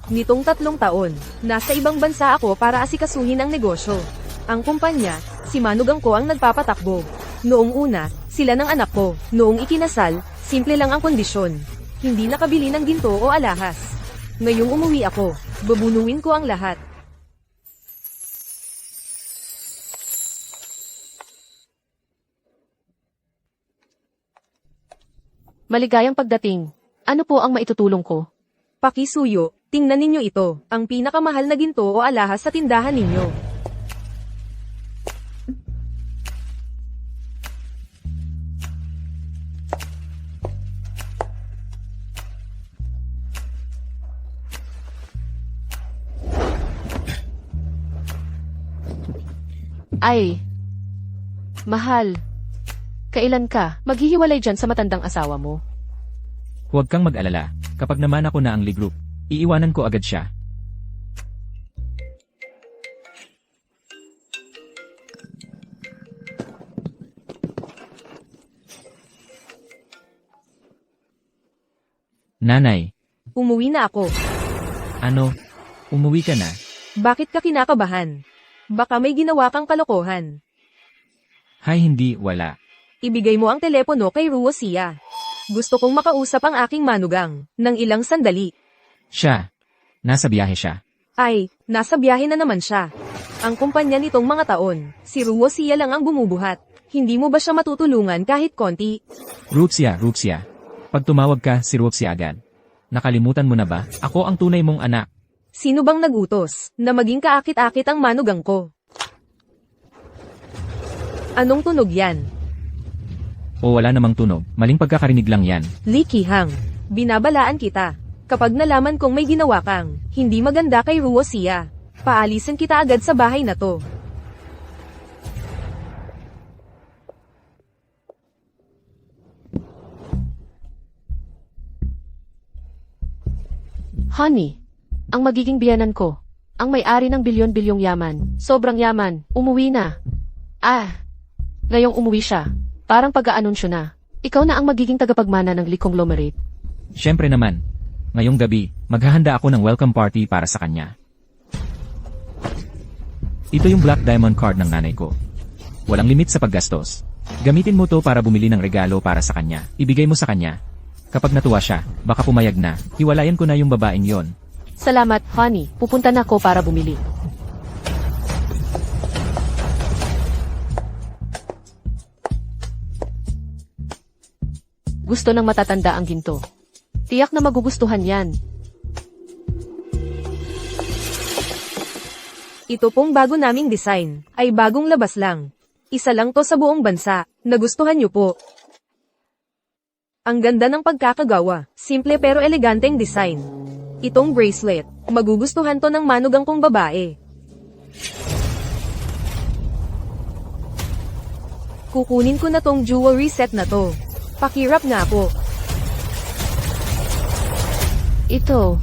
Nitong 3 taon, nasa ibang bansa ako para asikasuhin ang negosyo. Ang kumpanya, si Manugang ko ang nagpapatakbo. Noong una, sila ng anak ko. Noong ikinasal, simple lang ang kondisyon. Hindi nakabili ng ginto o alahas. Ngayong umuwi ako, babunuin ko ang lahat. Maligayang pagdating. Ano po ang maitutulong ko? Pakisuyo, tingnan ninyo ito, ang pinakamahal na ginto o alahas sa tindahan ninyo. Ay, mahal. Kailan ka maghihiwalay dyan sa matandang asawa mo? Huwag kang mag-alala, kapag naman ako na ang ligroup, iiwanan ko agad siya. Nanay, Umuwi na ako. ano? Umuwi ka na? Bakit ka kinakabahan? Baka may ginawa kang kalokohan. Hay hindi, wala. Ibigay mo ang telepono kay Ruosia. Gusto kong makausap ang aking manugang, ng ilang sandali. Siya. Nasa biyahe siya. Ay, nasa biyahe na naman siya. Ang kumpanya nitong mga taon, si Ruosia lang ang bumubuhat. Hindi mo ba siya matutulungan kahit konti? Ruxia. Pag tumawag ka, si Ruxia agad. Nakalimutan mo na ba? Ako ang tunay mong anak. Sino bang nagutos, na maging kaakit-akit ang manugang ko? Anong tunog yan? O wala namang tunog, maling pagkakarinig lang yan. Li Qihang, binabalaan kita. Kapag nalaman kong may ginawa kang, hindi maganda kay Ruosia, paalisin kita agad sa bahay na to. Honey, ang magiging biyanan ko. Ang may-ari ng bilyon-bilyong yaman. Sobrang yaman. Umuwi na. Ngayong umuwi siya. Parang pag-aanunsyo na. Ikaw na ang magiging tagapagmana ng conglomerate. Siyempre naman. Ngayong gabi, maghahanda ako ng welcome party para sa kanya. Ito yung Black Diamond card ng nanay ko. Walang limit sa paggastos. Gamitin mo to para bumili ng regalo para sa kanya. Ibigay mo sa kanya. Kapag natuwa siya, baka pumayag na. Hiwalayan ko na yung babaeng yon. Salamat, honey. Pupunta na ako para bumili. Gusto ng matatanda ang ginto. Tiyak na magugustuhan yan. Ito pong bago naming design, ay bagong labas lang. Isa lang to sa buong bansa, nagustuhan niyo po. Ang ganda ng pagkakagawa, simple pero eleganteng design. Itong bracelet, magugustuhan to ng manugang kong babae. Kukunin ko na tong jewelry set na to. Pakirap nga po. Ito.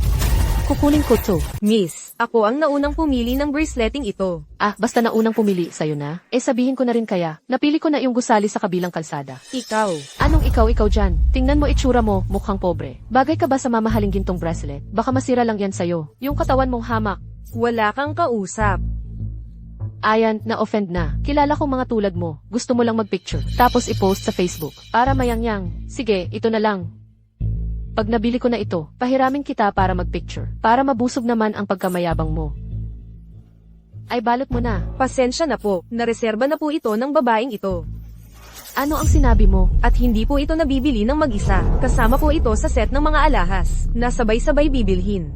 Kukunin ko to. Miss, ako ang naunang pumili ng braceleting ito. Basta naunang pumili, sa'yo na. Sabihin ko na rin kaya, napili ko na yung gusali sa kabilang kalsada. Ikaw. Anong ikaw dyan? Tingnan mo itsura mo, mukhang pobre. Bagay ka ba sa mamahaling gintong bracelet? Baka masira lang yan sa'yo. Yung katawan mong hamak. Wala kang kausap. Ayan, na-offend na. Kilala kong mga tulad mo. Gusto mo lang magpicture. Tapos i-post sa Facebook. Para mayangyang. Sige, ito na lang. Pag nabili ko na ito, pahiramin kita para magpicture. Para mabusog naman ang pagkamayabang mo. Ay balot mo na. Pasensya na po, nareserba na po ito ng babaeng ito. Ano ang sinabi mo? At hindi po ito nabibili ng mag-isa. Kasama po ito sa set ng mga alahas, na sabay-sabay bibilhin.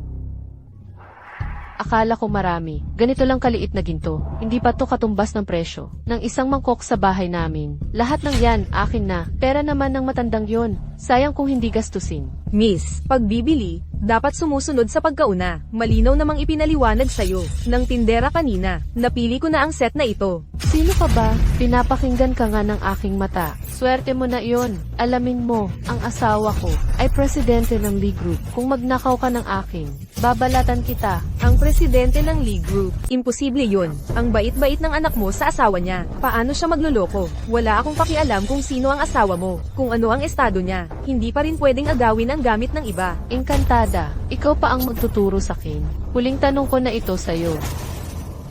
Akala ko marami. Ganito lang kaliit na ginto. Hindi pa to katumbas ng presyo ng isang mangkok sa bahay namin. Lahat ng yan, akin na. Pera naman ng matandang yon. Sayang kung hindi gastusin. Miss, pag bibili, dapat sumusunod sa pagkauna. Malinaw namang ipinaliwanag sa'yo, ng tindera kanina. Napili ko na ang set na ito. Sino ka ba? Pinapakinggan ka nga ng aking mata. Swerte mo na iyon. Alamin mo, ang asawa ko ay presidente ng Lee Group. Kung magnakaw ka ng akin, Babalatan kita. Ang presidente ng League Group. Imposible yun. Ang bait-bait ng anak mo sa asawa niya. Paano siya magluloko? Wala akong pakialam kung sino ang asawa mo, kung ano ang estado niya. Hindi pa rin pwedeng agawin ang gamit ng iba. Encantada, ikaw pa ang magtuturo sa akin. Huling tanong ko na ito sa'yo.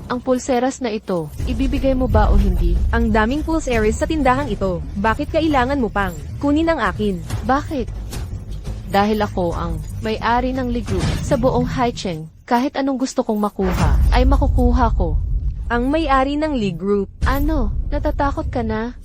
Ang pulseras na ito, ibibigay mo ba o hindi? Ang daming pulseras sa tindahang ito. Bakit kailangan mo pang kunin ang akin? Bakit? Dahil ako ang may-ari ng League Group sa buong Haicheng. Kahit anong gusto kong makuha, ay makukuha ko. Ang may-ari ng League Group. Ano, natatakot ka na?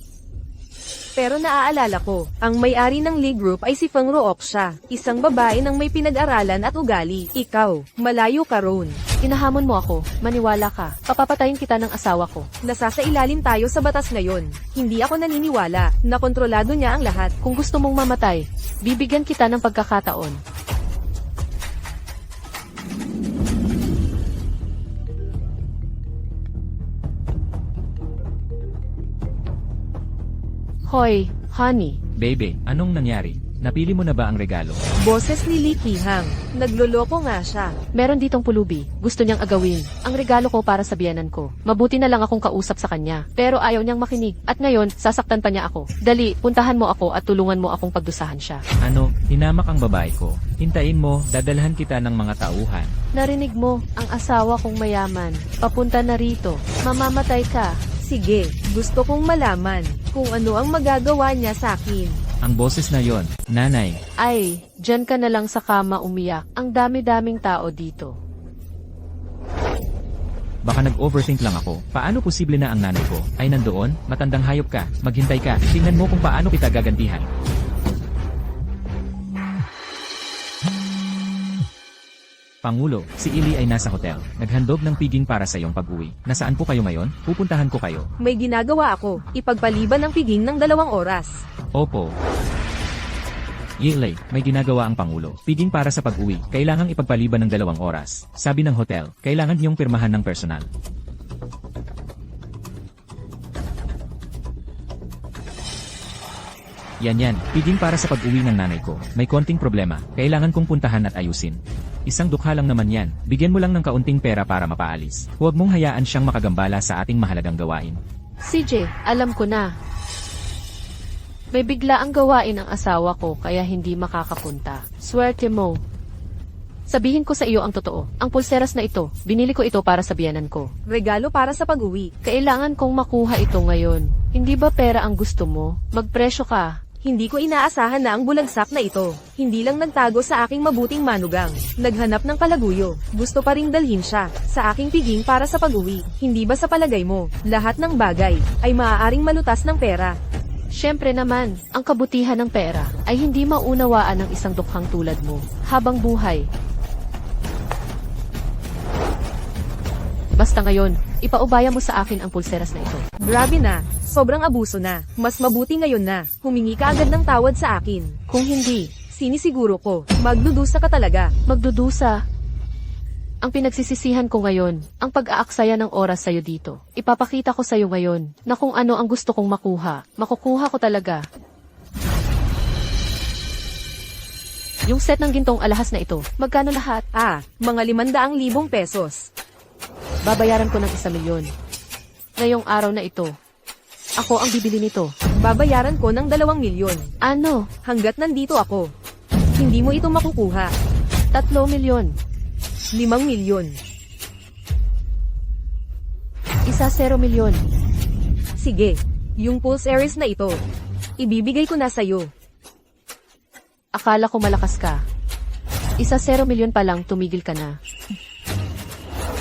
Pero naaalala ko, ang may-ari ng League Group ay si Feng Rooksha, isang babae ng may pinag-aralan at ugali. Ikaw, malayo ka ron. Inahamon mo ako, maniwala ka. Papapatayin kita ng asawa ko. Nasasailalim tayo sa batas ngayon. Hindi ako naniniwala na kontrolado niya ang lahat. Kung gusto mong mamatay, bibigyan kita ng pagkakataon. Hoy, honey. Baby, anong nangyari? Napili mo na ba ang regalo? Boses ni Li Qihang. Nagloloko nga siya. Meron ditong pulubi. Gusto niyang agawin. Ang regalo ko para sa biyanan ko. Mabuti na lang akong kausap sa kanya. Pero ayaw niyang makinig. At ngayon, sasaktan pa niya ako. Dali, puntahan mo ako at tulungan mo akong pagdusahan siya. Ano, hinamak ang babae ko. Hintayin mo, dadalhan kita ng mga tauhan. Narinig mo, ang asawa kong mayaman. Papunta na rito. Mamamatay ka. Sige, gusto kong malaman kung ano ang magagawa niya sa akin. Ang boses na yon, nanay. Ay, dyan ka na lang sa kama umiyak. Ang dami-daming tao dito. Baka nag-overthink lang ako. Paano posible na ang nanay ko ay nandoon? Matandang hayop ka. Maghintay ka. Tingnan mo kung paano kita gagantihan. Pangulo, si Ili ay nasa hotel. Naghandog ng piging para sa iyong pag-uwi. Nasaan po kayo ngayon? Pupuntahan ko kayo. May ginagawa ako, ipagpaliban ng piging ng 2 oras. Opo. Yilay, may ginagawa ang Pangulo. Piging para sa pag-uwi, kailangang ipagpaliban ng 2 oras. Sabi ng hotel, kailangan niyong pirmahan ng personal. Yan, piging para sa pag-uwi ng nanay ko. May konting problema, kailangan kong puntahan at ayusin. Isang dukha lang naman yan, bigyan mo lang ng kaunting pera para mapaalis. Huwag mong hayaan siyang makagambala sa ating mahalagang gawain. CJ, alam ko na. May bigla ang gawain ang asawa ko kaya hindi makakapunta. Swerte mo. Sabihin ko sa iyo ang totoo. Ang pulseras na ito, binili ko ito para sa biyanan ko. Regalo para sa pag-uwi. Kailangan kong makuha ito ngayon. Hindi ba pera ang gusto mo? Magpresyo ka. Hindi ko inaasahan na ang bulagsak na ito. Hindi lang nagtago sa aking mabuting manugang. Naghanap ng kalaguyo. Gusto pa ring dalhin siya sa aking piging para sa pag-uwi. Hindi ba sa palagay mo, lahat ng bagay ay maaaring malutas ng pera? Siyempre naman, ang kabutihan ng pera ay hindi maunawaan ng isang dukhang tulad mo habang buhay. Basta ngayon, ipaubaya mo sa akin ang pulseras na ito. Grabe na, sobrang abuso na. Mas mabuti ngayon na, humingi ka agad ng tawad sa akin. Kung hindi, Sinisiguro ko, magdudusa ka talaga. magdudusa. Ang pinagsisisihan ko ngayon, ang pag-aaksaya ng oras sa'yo dito. Ipapakita ko sa'yo ngayon na kung ano ang gusto kong makuha, makukuha ko talaga. Yung set ng gintong alahas na ito, magkano lahat? Mga 500,000 pesos. Babayaran ko ng 1,000,000. Ngayong araw na ito, ako ang bibili nito. Babayaran ko ng 2 milyon. Ano? Hanggat nandito ako. Hindi mo ito makukuha. 3 milyon. 5 milyon. 0 milyon. Sige, yung pulse Aries na ito, ibibigay ko na sa'yo. Akala ko malakas ka. 0 milyon pa lang, tumigil ka na.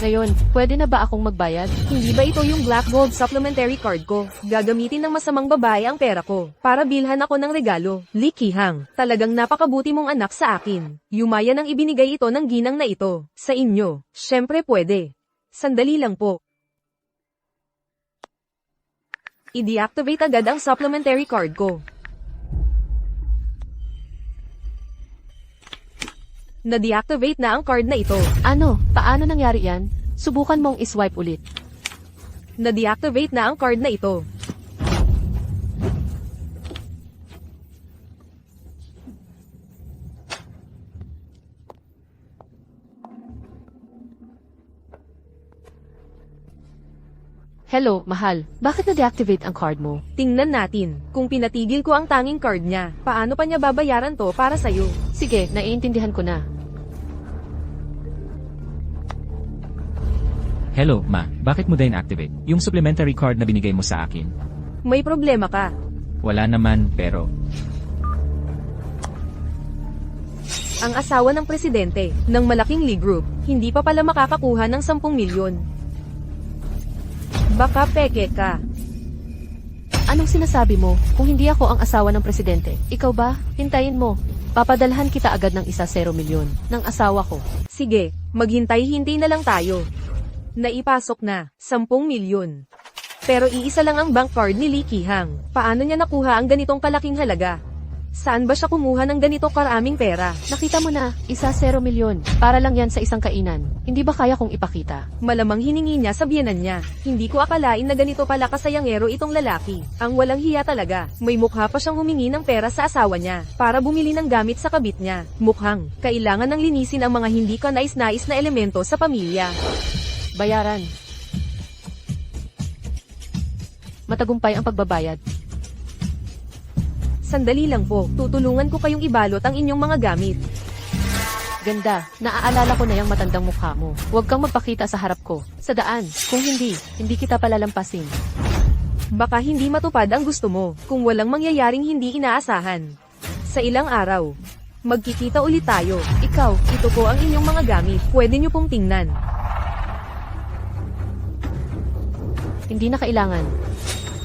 Ngayon, pwede na ba akong magbayad? Hindi ba ito yung Black Gold supplementary card ko? Gagamitin ng masamang babae ang pera ko para bilhan ako ng regalo. Li Qihang, talagang napakabuti mong anak sa akin. Yumayan ang ibinigay ito ng ginang na ito. Sa inyo, syempre pwede. Sandali lang po. I-deactivate agad ang supplementary card ko. Na-deactivate na ang card na ito. Ano? Paano nangyari yan? Subukan mong iswipe ulit. Na-deactivate na ang card na ito. Hello, mahal. Bakit na-deactivate ang card mo? Tingnan natin. Kung pinatigil ko ang tanging card niya, paano pa niya babayaran to para sa'yo? Sige, naiintindihan ko na. Hello, ma. Bakit mo din activate? Yung supplementary card na binigay mo sa akin. May problema ka. Wala naman, pero... Ang asawa ng presidente ng malaking league group, hindi pa pala makakakuha ng 10 milyon. Baka peke ka. Anong sinasabi mo? Kung hindi ako ang asawa ng presidente, ikaw ba? Hintayin mo. Papadalhan kita agad ng 1-0 milyon ng asawa ko. Sige, maghintay-hintay na lang tayo. Naipasok na, 10 milyon. Pero iisa lang ang bank card ni Lee Ki-hang. Paano niya nakuha ang ganitong kalaking halaga? Saan ba siya kumuha ng ganito karaming pera? Nakita mo na, 1-0 milyon. Para lang yan sa isang kainan. Hindi ba kaya kong ipakita? Malamang hiningi niya sa biyenan niya. Hindi ko akalain na ganito pala kasayangero itong lalaki. Ang walang hiya talaga. May mukha pa siyang humingi ng pera sa asawa niya para bumili ng gamit sa kabit niya. Mukhang kailangan ng linisin ang mga hindi kanais-nais na elemento sa pamilya. Bayaran. Matagumpay ang pagbabayad. Sandali lang po, tutulungan ko kayong ibalot ang inyong mga gamit. Ganda, naaalala ko na yung matandang mukha mo. Huwag kang magpakita sa harap ko. Sa daan. Kung hindi, hindi kita palalampasin. Baka hindi matupad ang gusto mo, kung walang mangyayaring hindi inaasahan. Sa ilang araw, magkikita ulit tayo. Ikaw, ito po ang inyong mga gamit. Pwede niyo pong tingnan. Hindi na kailangan.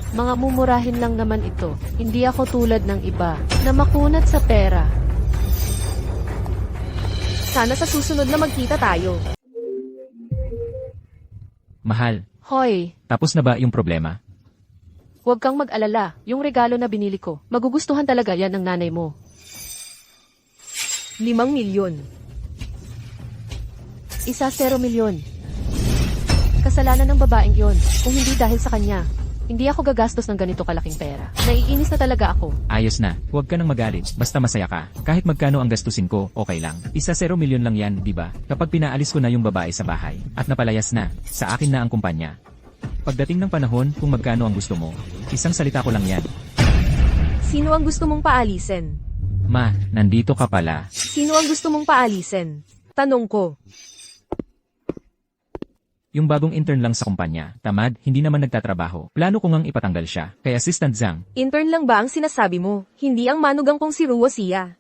Mga mumurahin lang naman ito. Hindi ako tulad ng iba na makunat sa pera. Sana sa susunod na magkita tayo. Mahal, Hoy, tapos na ba yung problema? huwag kang mag-alala. Yung regalo na binili ko, magugustuhan talaga yan ng nanay mo. 5 milyon. 1-0 milyon. Kasalanan ng babaeng yon. Kung hindi dahil sa kanya, hindi ako gagastos ng ganito kalaking pera. Naiinis na talaga ako. Ayos na, huwag ka nang magalit, basta masaya ka. Kahit magkano ang gastusin ko, okay lang. 1-0 milyon lang yan, di ba? Kapag pinaalis ko na yung babae sa bahay, at napalayas na, sa akin na ang kumpanya. Pagdating ng panahon, kung magkano ang gusto mo, isang salita ko lang yan. Sino ang gusto mong paalisin? Ma, nandito ka pala. Sino ang gusto mong paalisin? Tanong ko. Yung bagong intern lang sa kumpanya, tamad, hindi naman nagtatrabaho. Plano ko ngang ipatanggal siya, kay Assistant Zhang. Intern lang ba ang sinasabi mo? Hindi ang manugang kong si Ruo siya.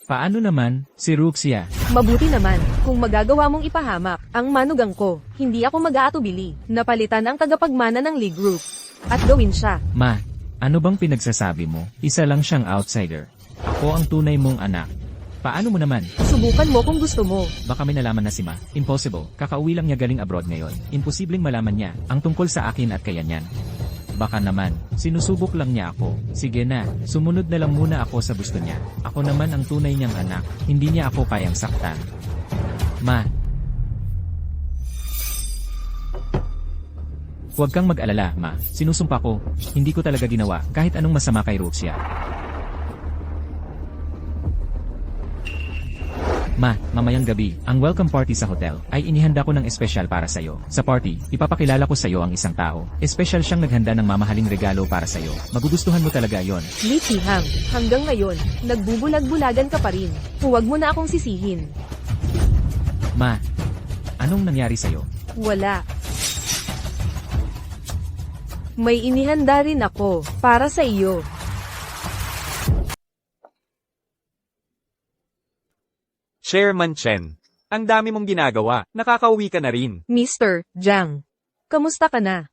Paano naman, si Ruxia? Mabuti naman, kung magagawa mong ipahamak ang manugang ko, hindi ako mag-aatubili. Napalitan ang tagapagmana ng league group. At gawin siya. Ma, ano bang pinagsasabi mo? Isa lang siyang outsider. Ako ang tunay mong anak. Paano mo naman? Subukan mo kung gusto mo. Baka may nalaman na si Ma. Impossible. Kakauwi lang niya galing abroad ngayon. Imposibleng malaman niya ang tungkol sa akin at kaya niyan. Baka naman, sinusubok lang niya ako. Sige na, sumunod na lang muna ako sa gusto niya. Ako naman ang tunay niyang anak. Hindi niya ako kayang saktan. Ma. Huwag kang mag-alala, Ma. Sinusumpa ko. Hindi ko talaga ginawa kahit anong masama kay Ruxia. Ma, mamayang gabi, ang welcome party sa hotel ay inihanda ko ng espesyal para sa'yo. Sa party, ipapakilala ko sa'yo ang isang tao. Espesyal siyang naghanda ng mamahaling regalo para sa'yo. Magugustuhan mo talaga yon. Lee Ki-hang, hanggang ngayon, nagbubulag-bulagan ka pa rin. Huwag mo na akong sisihin. Ma, anong nangyari sa'yo? Wala. May inihanda rin ako para sa iyo. Chairman Chen, ang dami mong ginagawa, nakakauwi ka na rin. Mr. Zhang, kamusta ka na?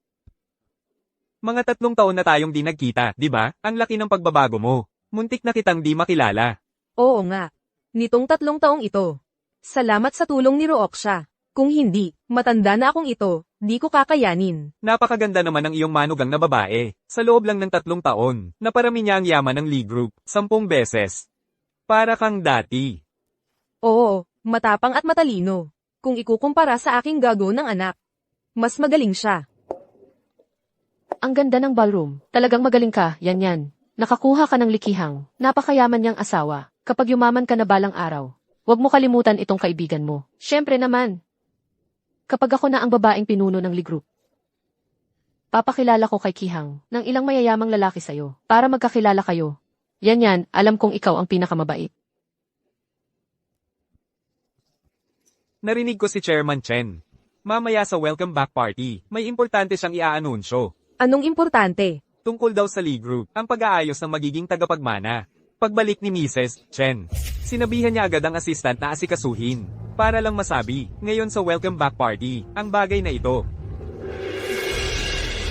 Mga 3 taon na tayong di nagkita, di ba? Ang laki ng pagbabago mo. Muntik na kitang di makilala. Oo nga. Nitong 3 taong ito. Salamat sa tulong ni Rooksha. Kung hindi, matanda na akong ito, di ko kakayanin. Napakaganda naman ng iyong manugang na babae. Sa loob lang ng 3 taon, naparami niya ang yaman ng league group, 10 beses. Para kang dati. Oo, matapang at matalino. Kung ikukumpara sa aking gago ng anak, mas magaling siya. Ang ganda ng ballroom. Talagang magaling ka, yan. Nakakuha ka ng likihang. Napakayaman niyang asawa. Kapag yumaman ka na balang araw, huwag mo kalimutan itong kaibigan mo. Siyempre naman. Kapag ako na ang babaeng pinuno ng league group. Papakilala ko kay Kihang ng ilang mayayamang lalaki sa'yo para magkakilala kayo. Yan, alam kong ikaw ang pinakamabait. Narinig ko si Chairman Chen. Mamaya sa welcome back party, may importante siyang iaanunsyo. Anong importante? Tungkol daw sa Lee Group, ang pag-aayos ng magiging tagapagmana. Pagbalik ni Mrs. Chen, sinabihan niya agad ang assistant na asikasuhin. Para lang masabi, ngayon sa welcome back party, ang bagay na ito.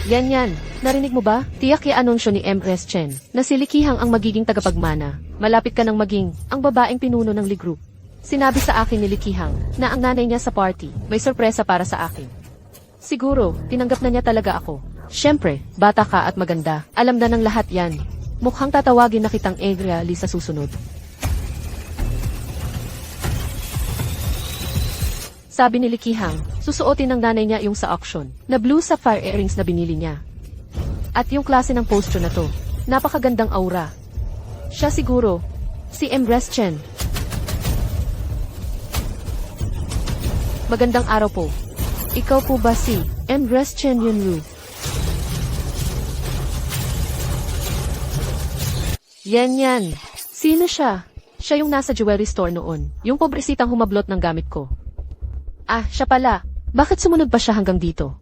Yan. Narinig mo ba? Tiyak i-anunsyo ni Empress Chen na si Lee Kihang ang magiging tagapagmana. Malapit ka nang maging ang babaeng pinuno ng Lee Group. Sinabi sa akin ni Lee Kihang na ang nanay niya sa party may sorpresa para sa akin. Siguro, tinanggap na niya talaga ako. Siyempre, bata ka at maganda. Alam na ng lahat yan. Mukhang tatawagin na kitang Adria Lee sa susunod. Sabi ni Lee Kihang, susuotin ng nanay niya yung sa auction na blue sapphire earrings na binili niya. At yung klase ng posture na to, napakagandang aura. Siya siguro, si Empress Chen. Magandang araw po. Ikaw po ba si Empress Chen Yunru? Yan. Sino siya? Siya yung nasa jewelry store noon. Yung pobresitang humablot ng gamit ko. Ah, siya pala. Bakit sumunod pa siya hanggang dito?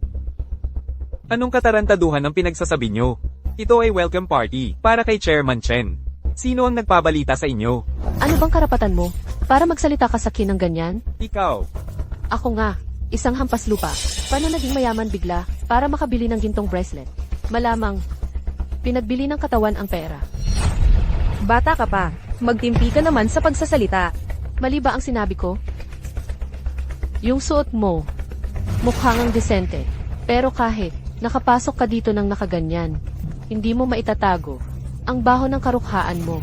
Anong katarantaduhan ang pinagsasabi nyo? Ito ay welcome party, para kay Chairman Chen. Sino ang nagpabalita sa inyo? Ano bang karapatan mo? Para magsalita ka sa akin ng ganyan? Ikaw. Ako nga, isang hampas lupa. Paano naging mayaman bigla para makabili ng gintong bracelet? Malamang, pinagbili ng katawan ang pera. Bata ka pa. Magtimpi ka naman sa pagsasalita. Mali ba ang sinabi ko? Yung suot mo, mukhang ang desente. Pero kahit nakapasok ka dito ng nakaganyan, hindi mo maitatago ang baho ng karukhaan mo.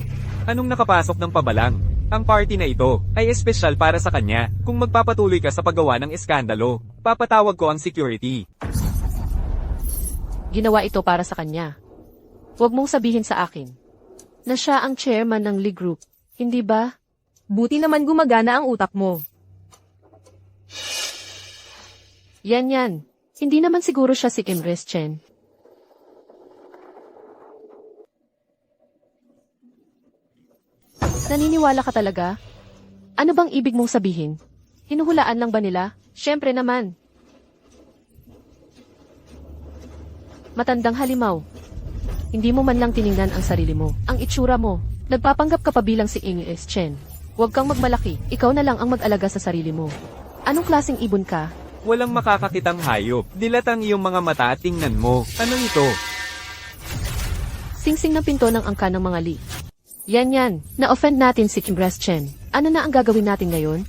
Anong nakapasok ng pabalang? Ang party na ito ay espesyal para sa kanya. Kung magpapatuloy ka sa paggawa ng eskandalo, papatawag ko ang security. Ginawa ito para sa kanya. Huwag mong sabihin sa akin na siya ang chairman ng Lee Group, hindi ba? Buti naman gumagana ang utak mo. Yan. Hindi naman siguro siya si Empress Chen. Naniniwala ka talaga? Ano bang ibig mong sabihin? Hinuhulaan lang ba nila? Siyempre naman. Matandang halimaw. Hindi mo man lang tiningnan ang sarili mo. Ang itsura mo. Nagpapanggap ka pa bilang si Empress Chen. Huwag kang magmalaki. Ikaw na lang ang mag-alaga sa sarili mo. Anong klaseng ibon ka? Walang makakakitang hayop. Dilat ang iyong mga mata at tingnan mo. Ano ito? Singsing ng pinto ng angka ng mga Lee. Yan. Na-offend natin si Empress Chen. Ano na ang gagawin natin ngayon?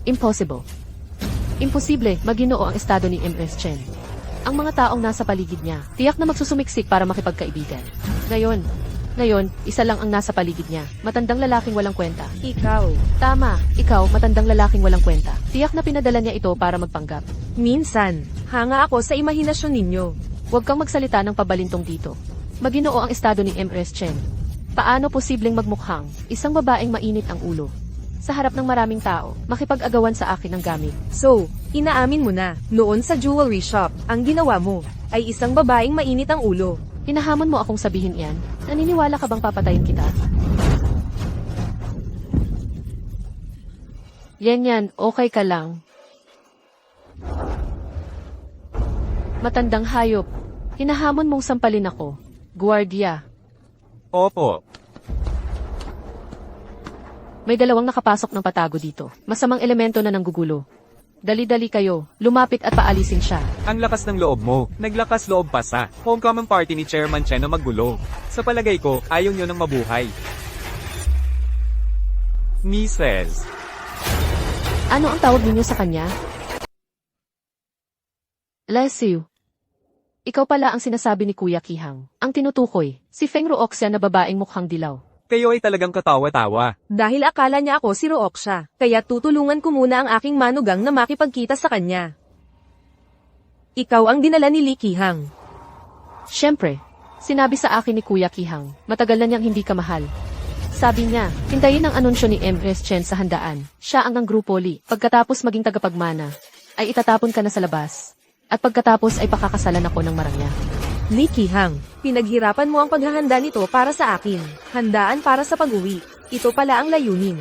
Impossible. Imposible, maginoo ang estado ni Empress Chen. Ang mga taong nasa paligid niya, tiyak na magsusumiksik para makipagkaibigan. Ngayon, isa lang ang nasa paligid niya. Matandang lalaking walang kwenta. Ikaw. Tama, ikaw, matandang lalaking walang kwenta. Tiyak na pinadala niya ito para magpanggap. Minsan, hanga ako sa imahinasyon ninyo. Huwag kang magsalita ng pabalintong dito. Maginoo ang estado ni Empress Chen. Paano posibleng magmukhang isang babaeng mainit ang ulo? Sa harap ng maraming tao, makipag-agawan sa akin ng gamit. So, inaamin mo na, noon sa jewelry shop, ang ginawa mo ay isang babaeng mainit ang ulo. Hinahamon mo akong sabihin iyan? Naniniwala ka bang papatayin kita? Yan, okay ka lang. Matandang hayop. Hinahamon mong sampalin ako. Guardia. Opo. May dalawang nakapasok ng patago dito. Masamang elemento na nanggugulo. Dali-dali kayo. Lumapit at paalisin siya. Ang lakas ng loob mo. Naglakas loob pa sa homecoming party ni Chairman Chen na maggulo. Sa palagay ko, ayaw nyo ng mabuhay. Mrs. Ano ang tawag ninyo sa kanya? Lesiu. Ikaw pala ang sinasabi ni Kuya Kihang. Ang tinutukoy, si Feng Ruoxia na babaeng mukhang dilaw. Kayo ay talagang katawa-tawa. Dahil akala niya ako si Rooksha, kaya tutulungan ko muna ang aking manugang na makipagkita sa kanya. Ikaw ang dinala ni Lee Kihang. Siyempre, sinabi sa akin ni Kuya Kihang, matagal na niyang hindi ka mahal. Sabi niya, hintayin ang anunsyo ni Empress Chen sa handaan. Siya ang ng grupo Lee, pagkatapos maging tagapagmana. ay itatapon ka na sa labas. At pagkatapos ay pakakasalan ako ng marangya. Lee Ki-hang, pinaghirapan mo ang paghahanda nito para sa akin. Handaan para sa pag-uwi. Ito pala ang layunin.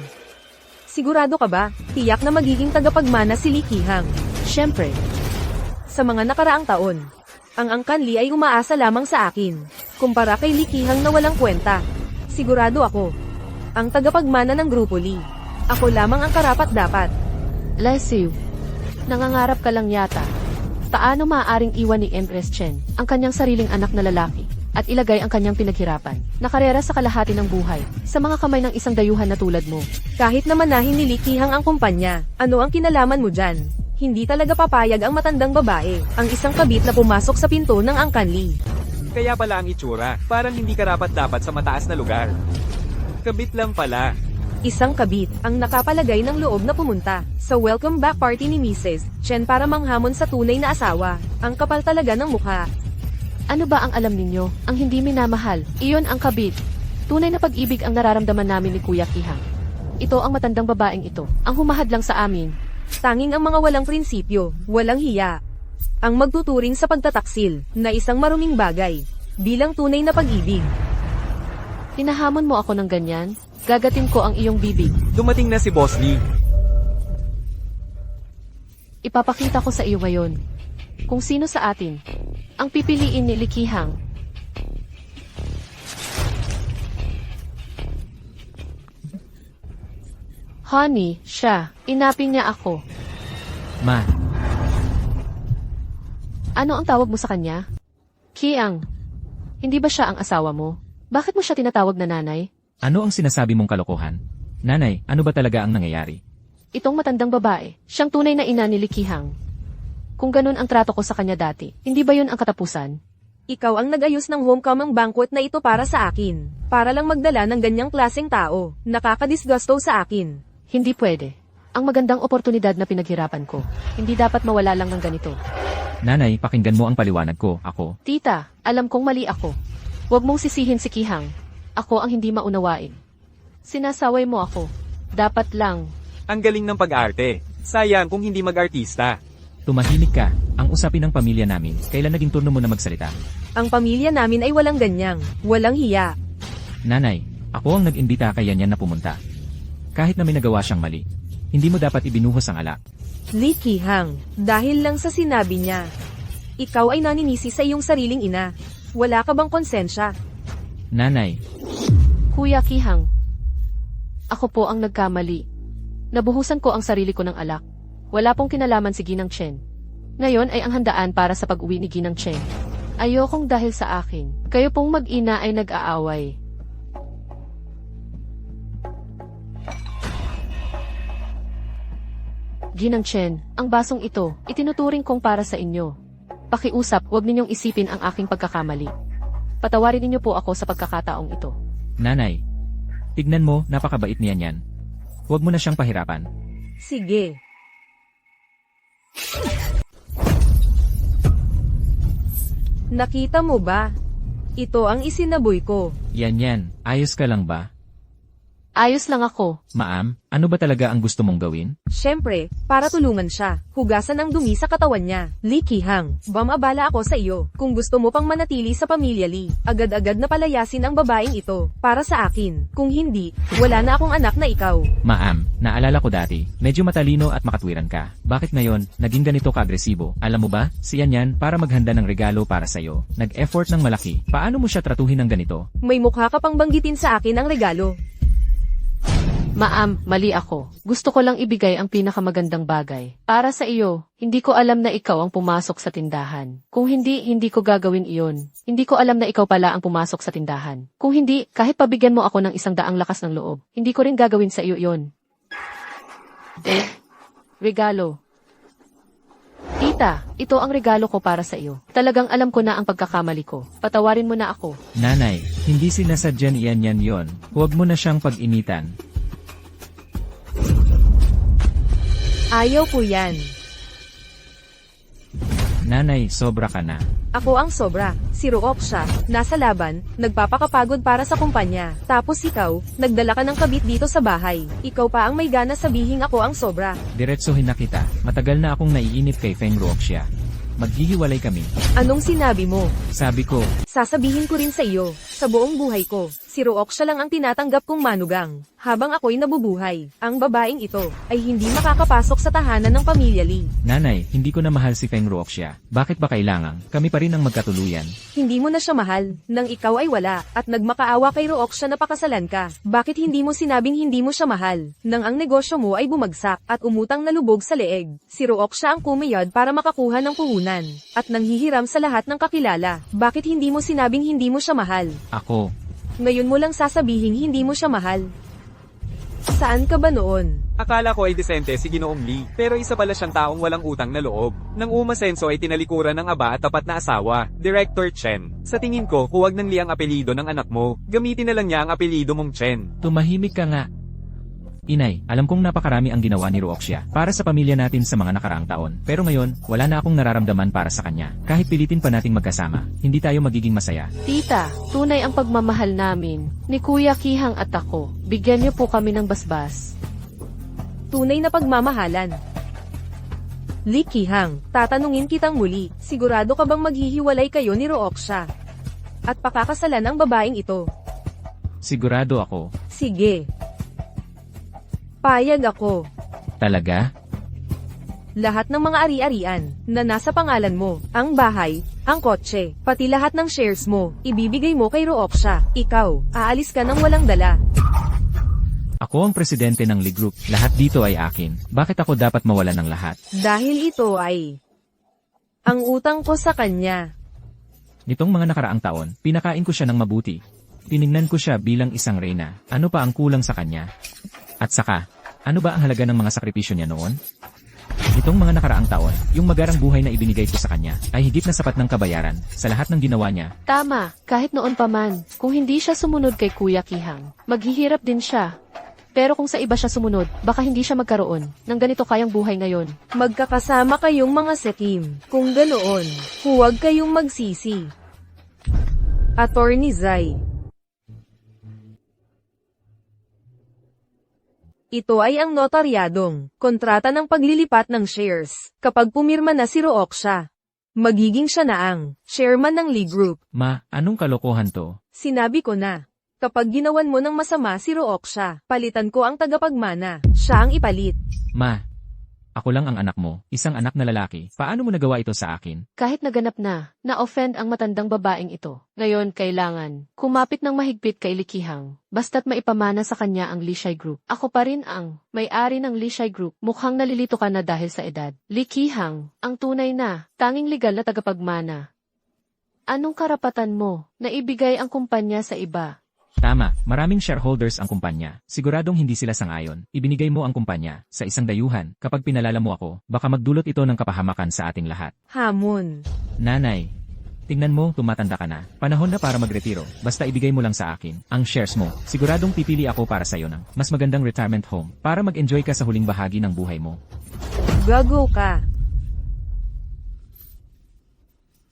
Sigurado ka ba? Tiyak na magiging tagapagmana si Lee Ki-hang. Siyempre, Sa mga nakaraang taon, ang Angkan Lee ay umaasa lamang sa akin. Kumpara kay Lee Ki-hang na walang kwenta. Sigurado ako. Ang tagapagmana ng Grupo Lee. Ako lamang ang karapat-dapat. Lesiu, nangangarap ka lang yata. Paano maaaring iwan ni Empress Chen ang kanyang sariling anak na lalaki at ilagay ang kanyang pinaghirapan na karera sa kalahati ng buhay sa mga kamay ng isang dayuhan na tulad mo? Kahit na manahin ni Lee Ki-hang ang kumpanya, ano ang kinalaman mo dyan? Hindi talaga papayag ang matandang babae, ang isang kabit na pumasok sa pinto ng Angkan Lee. Kaya pala ang itsura, parang hindi karapat-dapat sa mataas na lugar. Kabit lang pala. Isang kabit ang nakapalagay ng loob na pumunta sa welcome back party ni Mrs. Chen para manghamon sa tunay na asawa. Ang kapal talaga ng mukha. Ano ba ang alam ninyo? Ang hindi minamahal, iyon ang kabit. Tunay na pag-ibig ang nararamdaman namin ni Kuya Ki-hang. Ito ang matandang babaeng ito, ang humahadlang sa amin. Tanging ang mga walang prinsipyo, walang hiya. Ang magtuturing sa pagtataksil na isang maruming bagay bilang tunay na pag-ibig. Hinahamon mo ako ng ganyan? Gagatin ko ang iyong bibig. Dumating na si Boss Lee. Ipapakita ko sa iyo ngayon kung sino sa atin ang pipiliin ni Lee Ki-hang. Honey, siya. Inapin niya ako. Ma, Ano ang tawag mo sa kanya? Ki-ang. Hindi ba siya ang asawa mo? Bakit mo siya tinatawag na nanay? ano ang sinasabi mong kalokohan? Nanay, ano ba talaga ang nangyayari? Itong matandang babae, siyang tunay na ina ni Lee Ki-hang. Kung ganun ang trato ko sa kanya dati, hindi ba yun ang katapusan? Ikaw ang nag-ayos ng homecoming banquet na ito para sa akin. Para lang magdala ng ganyang klaseng tao. Nakakadisgusto sa akin. Hindi pwede. Ang magandang oportunidad na pinaghirapan ko, hindi dapat mawala lang ng ganito. Nanay, pakinggan mo ang paliwanag ko, ako. Tita, alam kong mali ako. Huwag mong sisihin si Ki-hang. Ako ang hindi maunawain. Sinasaway mo ako. Dapat lang. Ang galing ng pag-arte. Sayang kung hindi mag-artista. Tumahimik ka, ang usapin ng pamilya namin, kailan naging turno mo na magsalita? Ang pamilya namin ay walang ganyang, walang hiya. Nanay, ako ang nag-imbita kay Yan na pumunta. Kahit na may nagawa siyang mali, hindi mo dapat ibinuhos ang alak. Lee Ki-hang, dahil lang sa sinabi niya. Ikaw ay naninisi sa iyong sariling ina. Wala ka bang konsensya? Nanay, Kuya Ki-hang, ako po ang nagkamali. Nabuhusan ko ang sarili ko ng alak. Wala pong kinalaman si Ginang Chen. Ngayon ay ang handaan para sa pag-uwi ni Ginang Chen. Ayokong dahil sa akin, kayo pong mag-ina ay nag-aaway. Ginang Chen, ang basong ito, itinuturing kong para sa inyo. Pakiusap, huwag ninyong isipin ang aking pagkakamali. Patawarin ninyo po ako sa pagkakataong ito. nanay, tignan mo, napakabait niya Yan. Huwag mo na siyang pahirapan. Sige. Nakita mo ba? Ito ang isinaboy ko. Yan, ayos ka lang ba? Ayos lang ako. Ma'am, ano ba talaga ang gusto mong gawin? Siyempre, para tulungan siya. Hugasan ang dumi sa katawan niya. Lee Ki-hang, bumabala ako sa iyo. Kung gusto mo pang manatili sa pamilya Lee, agad-agad na palayasin ang babaeng ito. Para sa akin. Kung hindi, wala na akong anak na ikaw. Ma'am, naalala ko dati, medyo matalino at makatwiran ka. Bakit ngayon, naging ganito ka-agresibo? Alam mo ba, si Yan para maghanda ng regalo para sa'yo. Nag-effort ng malaki. Paano mo siya tratuhin ng ganito? May mukha ka pang banggitin sa akin ang regalo. Ma'am, mali ako. Gusto ko lang ibigay ang pinakamagandang bagay. Para sa iyo, hindi ko alam na ikaw ang pumasok sa tindahan. Kung hindi, hindi ko gagawin iyon. Hindi ko alam na ikaw pala ang pumasok sa tindahan. Kung hindi, kahit pabigyan mo ako ng 100 lakas ng loob, hindi ko rin gagawin sa iyo iyon. Regalo. Tita, ito ang regalo ko para sa iyo. Talagang alam ko na ang pagkakamali ko. Patawarin mo na ako. Nanay, hindi sinasadyan Yan yon. Huwag mo na siyang pag-initan. Ayaw ko yan. Nanay, sobra ka na. Ako ang sobra. Si Rooksha, nasa laban, nagpapakapagod para sa kumpanya. Tapos ikaw, nagdala ka ng kabit dito sa bahay. Ikaw pa ang may gana sabihing ako ang sobra. Diretsohin na kita. Matagal na akong naiinip kay Feng Ruoxia. Maghihiwalay kami. Anong sinabi mo? Sabi ko, Sasabihin ko rin sa iyo, sa buong buhay ko, si Rooksha lang ang tinatanggap kong manugang. Habang ako'y nabubuhay, ang babaeng ito ay hindi makakapasok sa tahanan ng pamilya Lee. Nanay, hindi ko na mahal si Feng Ruoxia. Bakit ba kailangan? Kami pa rin ang magkatuluyan. Hindi mo na siya mahal, nang ikaw ay wala, at nagmakaawa kay Rooksha na pakasalan ka. Bakit hindi mo sinabing hindi mo siya mahal, nang ang negosyo mo ay bumagsak, at umutang na lubog sa leeg? Si Rooksha ang kumayad para makakuha ng puhunan, at nanghihiram sa lahat ng kakilala. Bakit hindi mo sinabing hindi mo siya mahal? Ako, Ngayon mo lang sasabihing hindi mo siya mahal. Saan ka ba noon? Akala ko ay disente si Ginoong Lee, pero isa pala siyang taong walang utang na loob. Nang umasenso ay tinalikuran ng aba at tapat na asawa, Director Chen. Sa tingin ko, huwag nang Lee ang apelido ng anak mo. Gamitin na lang niya ang apelido mong Chen. tumahimik ka nga. Inay, alam kong napakarami ang ginawa ni Ruoxia para sa pamilya natin sa mga nakaraang taon. Pero ngayon, wala na akong nararamdaman para sa kanya. Kahit pilitin pa nating magkasama, hindi tayo magiging masaya. Tita, tunay ang pagmamahal namin. Ni Kuya Kihang at ako. Bigyan niyo po kami ng basbas. Tunay na pagmamahalan. Lee Kihang, tatanungin kitang muli, sigurado ka bang maghihiwalay kayo ni Rooksha? At pakakasalan ang babaeng ito? Sigurado ako. Sige. Payag ako. Talaga? Lahat ng mga ari-arian na nasa pangalan mo, ang bahay, ang kotse, pati lahat ng shares mo, ibibigay mo kay Rooksha. Ikaw, aalis ka nang walang dala. Ako ang presidente ng Lee Group. Lahat dito ay akin. Bakit ako dapat mawalan ng lahat? Dahil ito ay ang utang ko sa kanya. Nitong mga nakaraang taon, pinakain ko siya ng mabuti. Tiningnan ko siya bilang isang reyna. Ano pa ang kulang sa kanya? At saka, ano ba ang halaga ng mga sakripisyo niya noon? Itong mga nakaraang taon, yung magarang buhay na ibinigay ko sa kanya, ay higit na sapat ng kabayaran sa lahat ng ginawa niya. Tama, kahit noon pa man, kung hindi siya sumunod kay Kuya Kihang, maghihirap din siya. Pero kung sa iba siya sumunod, baka hindi siya magkaroon ng ganito kayang buhay ngayon. Magkakasama kayong mga sekim. Kung ganoon, huwag kayong magsisi. Attorney Zai. Ito ay ang notaryadong kontrata ng paglilipat ng shares. Kapag pumirma na si Rooksha, magiging siya na ang chairman ng Lee Group. Ma, anong kalokohan to? Sinabi ko na, kapag ginawan mo ng masama si Rooksha, palitan ko ang tagapagmana. Siya ang ipalit. Ma, ako lang ang anak mo, isang anak na lalaki. Paano mo nagawa ito sa akin? Kahit naganap na-offend ang matandang babaeng ito. Ngayon, kailangan kumapit ng mahigpit kay Lee Kihang. Basta't maipamana sa kanya ang Lishai Group. Ako pa rin ang may-ari ng Lishai Group. Mukhang nalilito ka na dahil sa edad. Lee Kihang, ang tunay na, tanging legal na tagapagmana. Anong karapatan mo na ibigay ang kumpanya sa iba? Tama, maraming shareholders ang kumpanya. Siguradong hindi sila sangayon. Ibinigay mo ang kumpanya sa isang dayuhan. Kapag pinalala mo ako, baka magdulot ito ng kapahamakan sa ating lahat. Hamon. Nanay, tingnan mo, tumatanda ka na. Panahon na para magretiro. Basta ibigay mo lang sa akin ang shares mo. Siguradong pipili ako para sa'yo ng mas magandang retirement home para mag-enjoy ka sa huling bahagi ng buhay mo. Gago ka.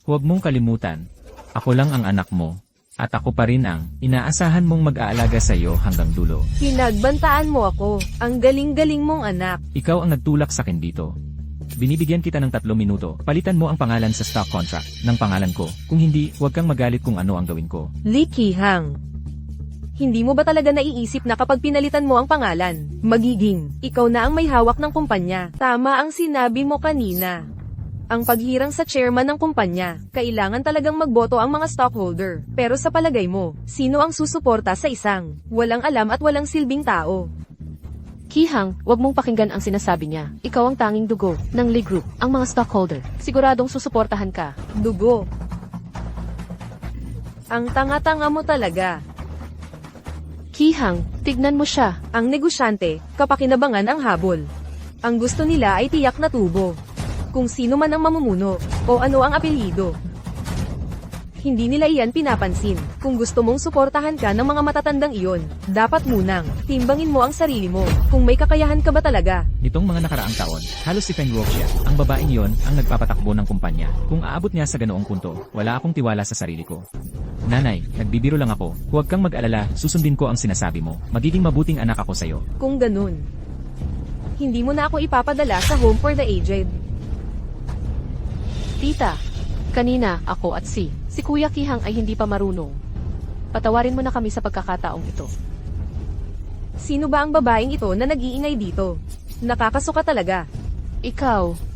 Huwag mong kalimutan, ako lang ang anak mo. At ako pa rin ang inaasahan mong mag-aalaga sa iyo hanggang dulo. Pinagbantaan mo ako. Ang galing-galing mong anak. Ikaw ang nagtulak sa akin dito. Binibigyan kita ng 3 minuto. Palitan mo ang pangalan sa stock contract ng pangalan ko. Kung hindi, huwag kang magalit kung ano ang gawin ko. Lee Kihang. Hindi mo ba talaga naiisip na kapag pinalitan mo ang pangalan, magiging ikaw na ang may hawak ng kumpanya? Tama ang sinabi mo kanina. Ang paghirang sa chairman ng kumpanya, kailangan talagang magboto ang mga stockholder. Pero sa palagay mo, sino ang susuporta sa isang walang alam at walang silbing tao? Kihang, wag mong pakinggan ang sinasabi niya. Ikaw ang tanging dugo ng Lee Group, ang mga stockholder. Siguradong susuportahan ka. Dugo. Ang tanga-tanga mo talaga. Kihang, tignan mo siya. Ang negosyante, kapakinabangan ang habol. Ang gusto nila ay tiyak na tubo. Kung sino man ang mamumuno, o ano ang apelyido. Hindi nila iyan pinapansin. Kung gusto mong suportahan ka ng mga matatandang iyon, dapat munang timbangin mo ang sarili mo, kung may kakayahan ka ba talaga. Nitong mga nakaraang taon, halos si Feng Ruoxia, ang babaeng yon ang nagpapatakbo ng kumpanya. Kung aabot niya sa ganoong punto, wala akong tiwala sa sarili ko. Nanay, nagbibiro lang ako. Huwag kang mag-alala, susundin ko ang sinasabi mo. Magiging mabuting anak ako sa'yo. Kung ganun, hindi mo na ako ipapadala sa home for the aged. Tita, kanina ako at si Kuya Kihang ay hindi pa marunong. Patawarin mo na kami sa pagkakataong ito. Sino ba ang babaeng ito na nag-iingay dito? Nakakasuka talaga. Ikaw,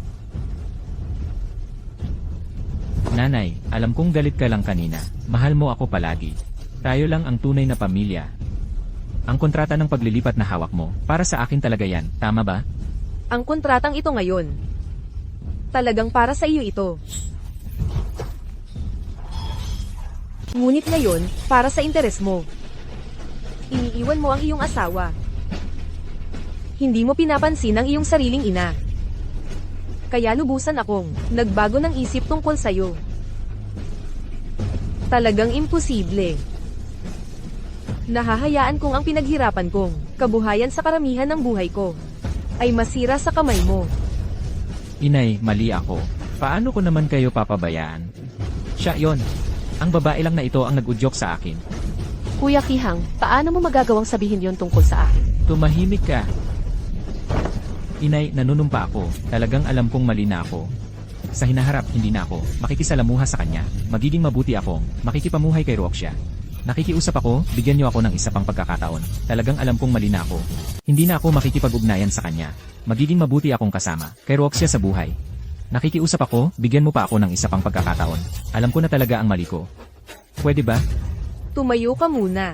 Nanay, alam kong galit ka lang kanina. Mahal mo ako palagi. Tayo lang ang tunay na pamilya. Ang kontrata ng paglilipat na hawak mo, para sa akin talaga yan, tama ba? Ang kontratang ito ngayon, talagang para sa iyo ito. Ngunit ngayon, para sa interes mo. Iniiwan mo ang iyong asawa. Hindi mo pinapansin ang iyong sariling ina. Kaya lubusan akong nagbago ng isip tungkol sa'yo. Talagang imposible. Nahahayaan kong ang pinaghirapan kong kabuhayan sa karamihan ng buhay ko ay masira sa kamay mo. Inay, mali ako. Paano ko naman kayo papabayaan? Siya yon. Ang babae lang na ito ang nag-udyok sa akin. Kuya Kihang, paano mo magagawang sabihin yon tungkol sa akin? Tumahimik ka. Inay, nanunumpa ako. Talagang alam kong mali na ako. Sa hinaharap, hindi na ako makikisalamuha sa kanya. Magiging mabuti akong makikipamuhay kay Roxia. Nakikiusap ako, bigyan niyo ako ng isa pang pagkakataon. Talagang alam kong mali na ako. Hindi na ako makikipag-ugnayan sa kanya. Magiging mabuti akong kasama kay Roxia sa buhay. Nakikiusap ako, bigyan mo pa ako ng isa pang pagkakataon. Alam ko na talaga ang mali ko. Pwede ba? Tumayo ka muna.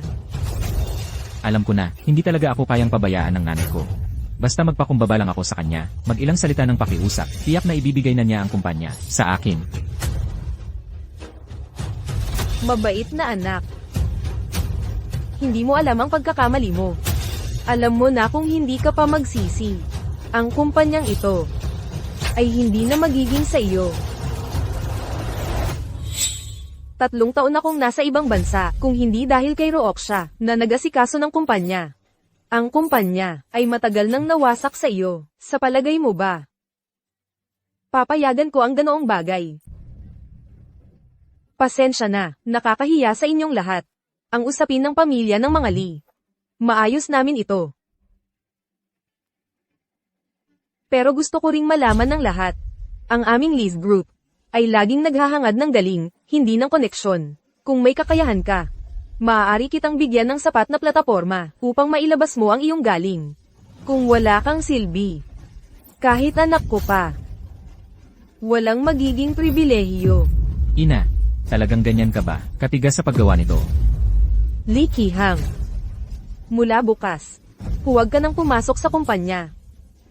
Alam ko na, hindi talaga ako kayang pabayaan ng nanay ko. Basta magpakumbaba lang ako sa kanya, mag-ilang salita ng pakiusap, tiyak na ibibigay na niya ang kumpanya sa akin. Mabait na anak. Hindi mo alam ang pagkakamali mo. Alam mo na kung hindi ka pa magsisi. Ang kumpanyang ito ay hindi na magiging sa iyo. 3 taon akong nasa ibang bansa, kung hindi dahil kay Roxia, na nag-asikaso ng kumpanya. Ang kumpanya ay matagal nang nawasak sa iyo. Sa palagay mo ba? Papayagan ko ang ganoong bagay. Pasensya na, nakakahiya sa inyong lahat. Ang usapin ng pamilya ng mga Lee. Maayos namin ito. Pero gusto ko ring malaman ng lahat. Ang aming Lee's Group ay laging naghahangad ng galing, hindi ng koneksyon. Kung may kakayahan ka, maaari kitang bigyan ng sapat na plataporma upang mailabas mo ang iyong galing. Kung wala kang silbi, kahit anak ko pa, walang magiging pribilehiyo. Ina, talagang ganyan ka ba? Katigas sa paggawa nito. Lee Kihang. Mula bukas, huwag ka nang pumasok sa kumpanya.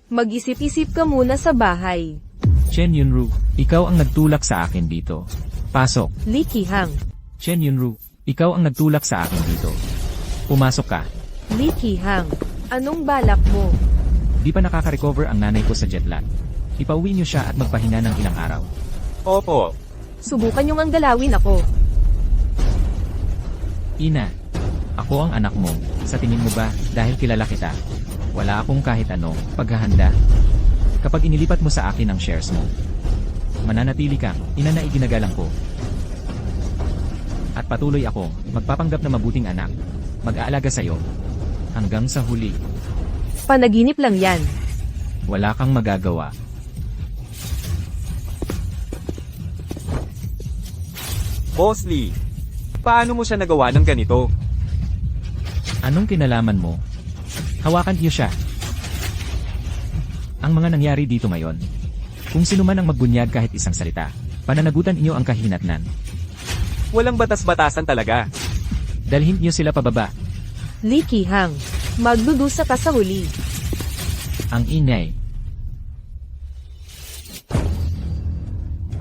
Mag-isip-isip ka muna sa bahay. Chen Yunru, ikaw ang nagtulak sa akin dito. Pasok. Lee Kihang. Chen Yunru, ikaw ang nagtulak sa akin dito. Pumasok ka. Lee Kihang. Anong balak mo? Di pa nakaka-recover ang nanay ko sa jet lag. Ipauwi niyo siya at magpahinga ng ilang araw. Opo. Subukan niyong ang galawin ako. Ina, ako ang anak mo. Sa tingin mo ba, dahil kilala kita, wala akong kahit anong paghahanda? Kapag inilipat mo sa akin ang shares mo, mananatili kang ina na iginagalang ko. At patuloy akong magpapanggap na mabuting anak. Mag-aalaga sa'yo. Hanggang sa huli, Panaginip lang yan. wala kang magagawa. Boss Lee, paano mo siya nagawa ng ganito? Anong kinalaman mo? Hawakan niyo siya. Ang mga nangyari dito ngayon. Kung sino man ang magbunyag kahit isang salita, pananagutan niyo ang kahinatnan. Walang batas-batasan talaga. Dalhin niyo sila pababa. Lee Kihang. Magdudusa ka sa huli. Ang ingay.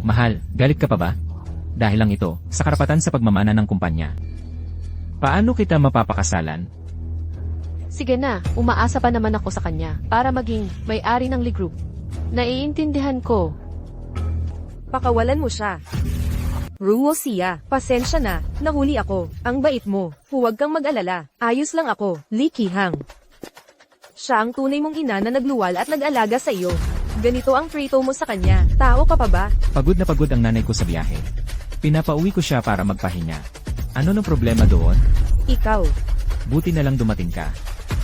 Mahal, galit ka pa ba? Dahil lang ito, sa karapatan sa pagmamana ng kumpanya. Paano kita mapapakasalan? Sige na, umaasa pa naman ako sa kanya para maging may-ari ng Lee Group. Naiintindihan ko. Pakawalan mo siya. Ruo siya, pasensya na, nahuli ako. Ang bait mo. Huwag kang mag-alala. Ayos lang ako, Lee Ki-hang. Siya ang tunay mong ina na nagluwal at nag-alaga sa iyo. Ganito ang trato mo sa kanya. Tao ka pa ba? Pagod na pagod ang nanay ko sa biyahe. Pinapauwi ko siya para magpahinga. Ano nang problema doon? Ikaw. Buti na lang dumating ka.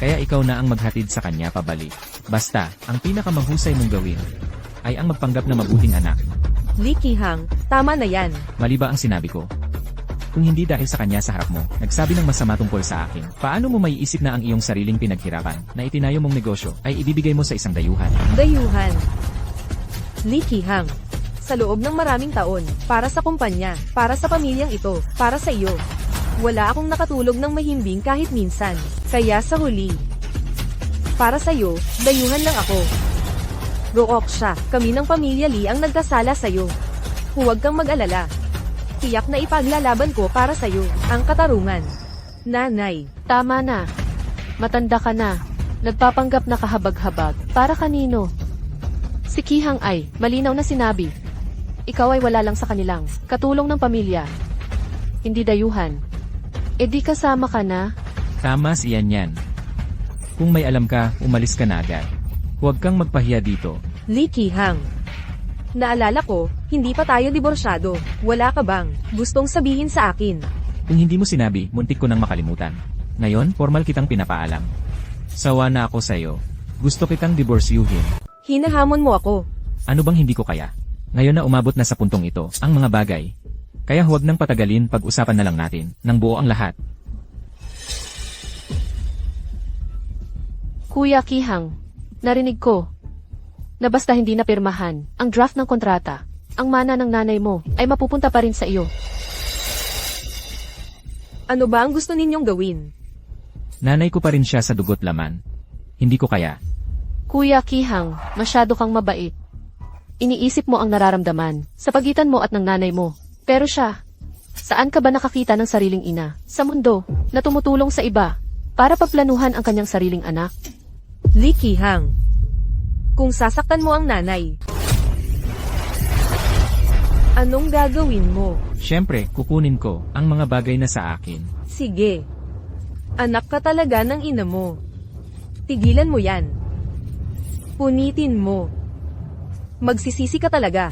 Kaya ikaw na ang maghatid sa kanya pabalik. Basta, ang pinakamahusay mong gawin ay ang magpanggap na mabuting anak. Lee Ki-hang, tama na yan. Mali ba ang sinabi ko? Kung hindi dahil sa kanya sa harap mo, nagsabi ng masama tungkol sa akin, paano mo maiisip na ang iyong sariling pinaghirapan na itinayo mong negosyo ay ibibigay mo sa isang dayuhan? Dayuhan. Lee Ki-hang. Sa loob ng maraming taon, para sa kumpanya, para sa pamilyang ito, para sa iyo. Wala akong nakatulog ng mahimbing kahit minsan. Kaya sa huli, para sa iyo, dayuhan lang ako. Rook siya, kami ng pamilya Lee ang nagkasala sa iyo. Huwag kang mag-alala. Tiyak na ipaglalaban ko para sa iyo, ang katarungan. Nanay. Tama na. Matanda ka na. Nagpapanggap na kahabag-habag. Para kanino? Si Ki-hang ay, malinaw na sinabi. Ikaw ay wala lang sa kanilang katulong ng pamilya. Hindi dayuhan. E di kasama ka na? Tama siyan yan. Kung may alam ka, umalis ka na agad. Huwag kang magpahiya dito. Lee Ki-hang. Naalala ko, hindi pa tayo diborsyado. Wala ka bang gustong sabihin sa akin? Kung hindi mo sinabi, muntik ko nang makalimutan. Ngayon, formal kitang pinapaalam. Sawa na ako sa'yo. Gusto kitang diborsyuhin. Hinahamon mo ako. Ano bang hindi ko kaya? Ngayon na umabot na sa puntong ito, ang mga bagay. Kaya huwag nang patagalin, pag-usapan na lang natin, ng buo ang lahat. Kuya Ki-hang, narinig ko na basta hindi napirmahan ang draft ng kontrata, ang mana ng nanay mo ay mapupunta pa rin sa iyo. Ano ba ang gusto ninyong gawin? Nanay ko pa rin siya sa dugot laman. Hindi ko kaya. Kuya Ki-hang, masyado kang mabait. Iniisip mo ang nararamdaman sa pagitan mo at ng nanay mo. Pero siya, saan ka ba nakakita ng sariling ina sa mundo na tumutulong sa iba para pagplanuhan ang kanyang sariling anak? Lee Ki-hang. Kung sasaktan mo ang nanay, anong gagawin mo? Siyempre, kukunin ko ang mga bagay na sa akin. Sige. Anak ka talaga ng ina mo. Tigilan mo yan. Punitin mo. Magsisisi ka talaga.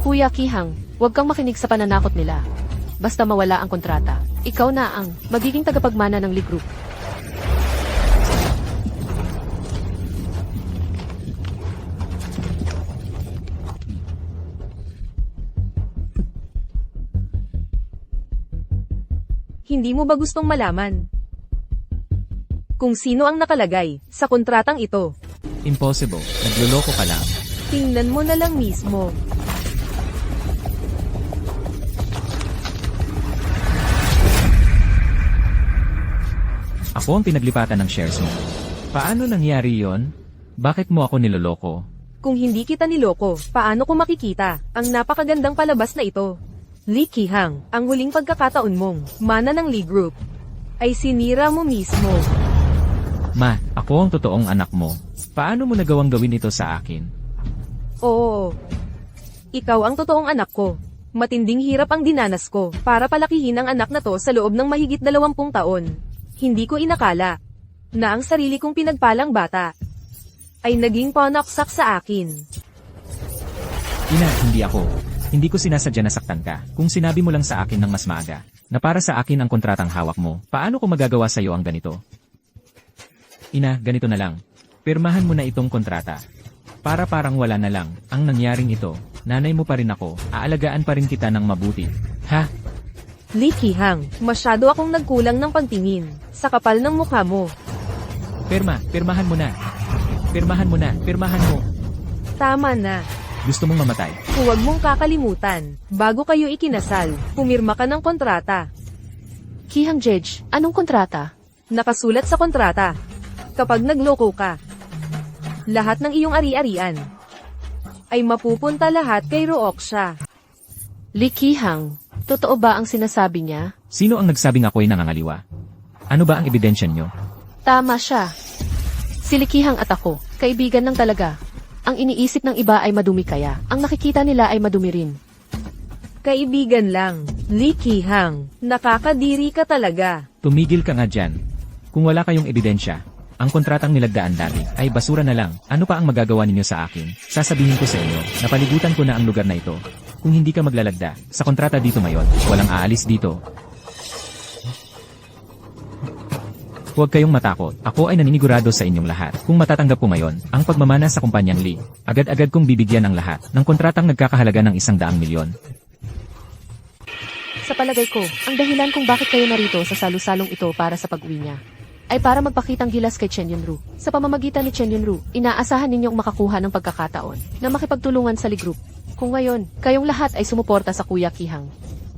Kuya Ki-hang, huwag kang makinig sa pananakot nila. Basta mawala ang kontrata, ikaw na ang magiging tagapagmana ng Lee Group. Hindi mo ba gustong malaman kung sino ang nakalagay sa kontratang ito? Impossible, nagluloko ka lang. Tingnan mo na lang mismo. Ako ang pinaglipatan ng shares mo. Paano nangyari yon? Bakit mo ako niloloko? Kung hindi kita niloko, paano ko makikita ang napakagandang palabas na ito? Lee Ki-hang, ang huling pagkakataon mong mana ng Lee Group ay sinira mo mismo. Ma, ako ang totoong anak mo. Paano mo nagawang gawin ito sa akin? Oo. Ikaw ang totoong anak ko. Matinding hirap ang dinanas ko para palakihin ang anak na to sa loob ng mahigit 20 taon. Hindi ko inakala na ang sarili kong pinagpalang bata ay naging panaksak sa akin. Ina, hindi ako. Hindi ko sinasadya na saktan ka. Kung sinabi mo lang sa akin ng mas maaga, na para sa akin ang kontratang hawak mo, paano ko magagawa sa iyo ang ganito? Ina, ganito na lang. Pirmahan mo na itong kontrata. Para parang wala na lang ang nangyaring ito. Nanay mo pa rin ako, aalagaan pa rin kita ng mabuti. Ha? Lee Ki-hang, masyado akong nagkulang ng pagtingin sa kapal ng mukha mo. Pirmahan mo na. Pirmahan mo na, pirmahan mo. Tama na. Gusto mong mamatay? Huwag mong kakalimutan, bago kayo ikinasal, pumirma ka ng kontrata. Ki-hang Judge, anong kontrata? Nakasulat sa kontrata. Kapag nagloko ka, lahat ng iyong ari-arian ay mapupunta lahat kay Rooksha. Lee Ki-hang, totoo ba ang sinasabi niya? Sino ang nagsabing ako'y nangangaliwa? Ano ba ang ebidensya nyo? Tama siya. Si Lee Ki-hang at ako, kaibigan lang talaga. Ang iniisip ng iba ay madumi kaya. Ang nakikita nila ay madumi rin. Kaibigan lang. Lee Ki-hang, nakakadiri ka talaga. Tumigil ka nga dyan. Kung wala kayong ebidensya, ang kontratang nilagdaan dati ay basura na lang. Ano pa ang magagawa ninyo sa akin? Sasabihin ko sa inyo, napalibutan ko na ang lugar na ito. Kung hindi ka maglalagda, sa kontrata dito ngayon, walang aalis dito. Huwag kayong matakot. Ako ay naninigurado sa inyong lahat. Kung matatanggap ko ngayon, ang pagmamana sa kumpanyang Lee, agad-agad kong bibigyan ang lahat ng kontratang nagkakahalaga ng 100 milyon. Sa palagay ko, ang dahilan kung bakit kayo narito sa salu-salong ito para sa pag-uwi niya, ay para magpakitang gilas kay Chen Yunru. Sa pamamagitan ni Chen Yunru, inaasahan ninyong makakuha ng pagkakataon na makipagtulungan sa Lee Group. Kung ngayon, kayong lahat ay sumuporta sa Kuya Ki-hang,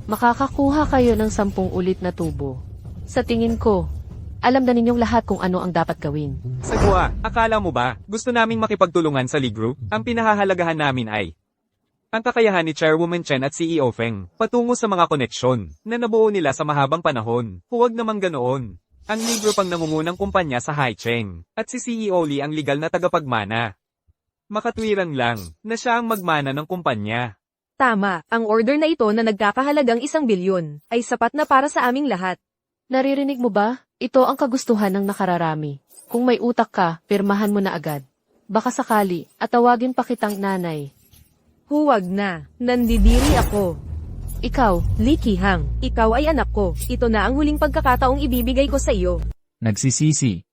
makakakuha kayo ng 10 ulit na tubo. Sa tingin ko, alam na ninyong lahat kung ano ang dapat gawin. Sagwa, akala mo ba, gusto naming makipagtulungan sa Lee Group? Ang pinahahalagahan namin ay ang kakayahan ni Chairwoman Chen at CEO Feng patungo sa mga koneksyon na nabuo nila sa mahabang panahon. Huwag namang ganoon. Ang Lee Group ang nangungunang kumpanya sa Haicheng at si CEO Lee ang legal na tagapagmana. Makatwiran lang na siya ang magmana ng kumpanya. Tama, ang order na ito na nagkakahalagang 1 bilyon ay sapat na para sa aming lahat. Naririnig mo ba? Ito ang kagustuhan ng nakararami. Kung may utak ka, pirmahan mo na agad. Baka sakali, at tawagin pa kitang nanay. Huwag na, nandidiri ako. Ikaw, Lee Ki-hang, ikaw ay anak ko. Ito na ang huling pagkakataong ibibigay ko sa iyo. Nagsisisi.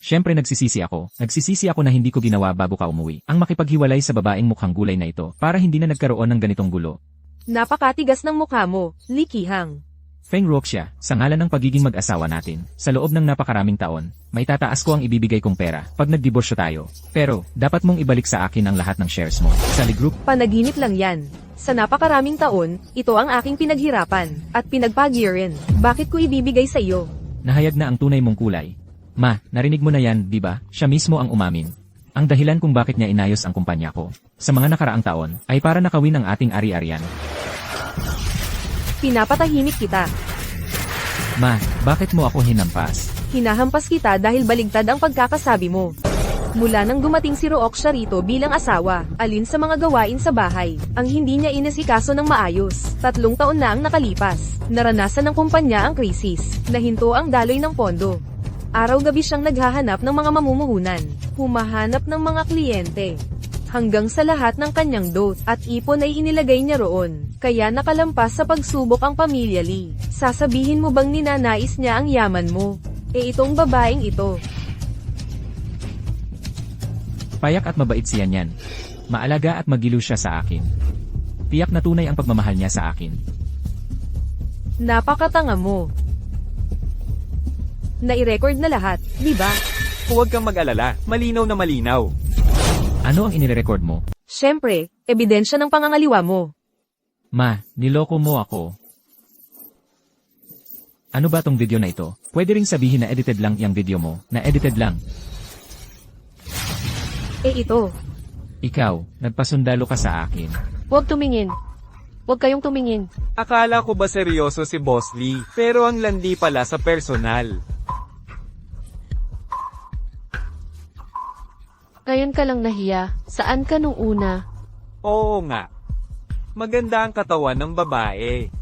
Siyempre nagsisisi ako. Nagsisisi ako na hindi ko ginawa bago ka umuwi. Ang makipaghiwalay sa babaeng mukhang gulay na ito para hindi na nagkaroon ng ganitong gulo. Napakatigas ng mukha mo, Lee Ki-hang. Feng Roxia, sa ngalan ng pagiging mag-asawa natin, sa loob ng napakaraming taon, may tataas ko ang ibibigay kong pera pag nagdiborsyo tayo. Pero, dapat mong ibalik sa akin ang lahat ng shares mo sa Lee Group. Panaginip lang yan. Sa napakaraming taon, ito ang aking pinaghirapan at pinagpagyirin. Bakit ko ibibigay sa iyo? Nahayag na ang tunay mong kulay. Ma, narinig mo na yan, di ba? Siya mismo ang umamin. Ang dahilan kung bakit niya inayos ang kumpanya ko sa mga nakaraang taon ay para nakawin ang ating ari-arian. Pinapatahimik kita. Ma, bakit mo ako hinampas? Hinahampas kita dahil baligtad ang pagkakasabi mo. Mula nang dumating si Rooksha rito bilang asawa, alin sa mga gawain sa bahay, ang hindi niya inasikaso ng maayos. 3 taon na ang nakalipas. Naranasan ng kumpanya ang krisis. Nahinto ang daloy ng pondo. Araw-gabi siyang naghahanap ng mga mamumuhunan. Humahanap ng mga kliyente. Hanggang sa lahat ng kanyang dot at ipon ay inilagay niya roon. Kaya nakalampas sa pagsubok ang pamilya Lee. Sasabihin mo bang ninanais niya ang yaman mo? Itong babaeng ito. Payak at mabait siya niyan. Maalaga at magilo siya sa akin. Tiyak na tunay ang pagmamahal niya sa akin. Napakatanga mo. Nai-record na lahat, di ba? Huwag kang mag-alala, malinaw na malinaw. Ano ang inirecord mo? Siyempre, ebidensya ng pangangaliwa mo. Ma, niloko mo ako. Ano ba tong video na ito? Pwede ring sabihin na edited lang yung video mo, na edited lang. Ito. Ikaw, nagpasundalo ka sa akin. huwag tumingin. Huwag kayong tumingin. Akala ko ba seryoso si Boss Lee, pero ang landi pala sa personal. Ngayon ka lang nahiya. Saan ka nung una? Oo nga. Maganda ang katawan ng babae.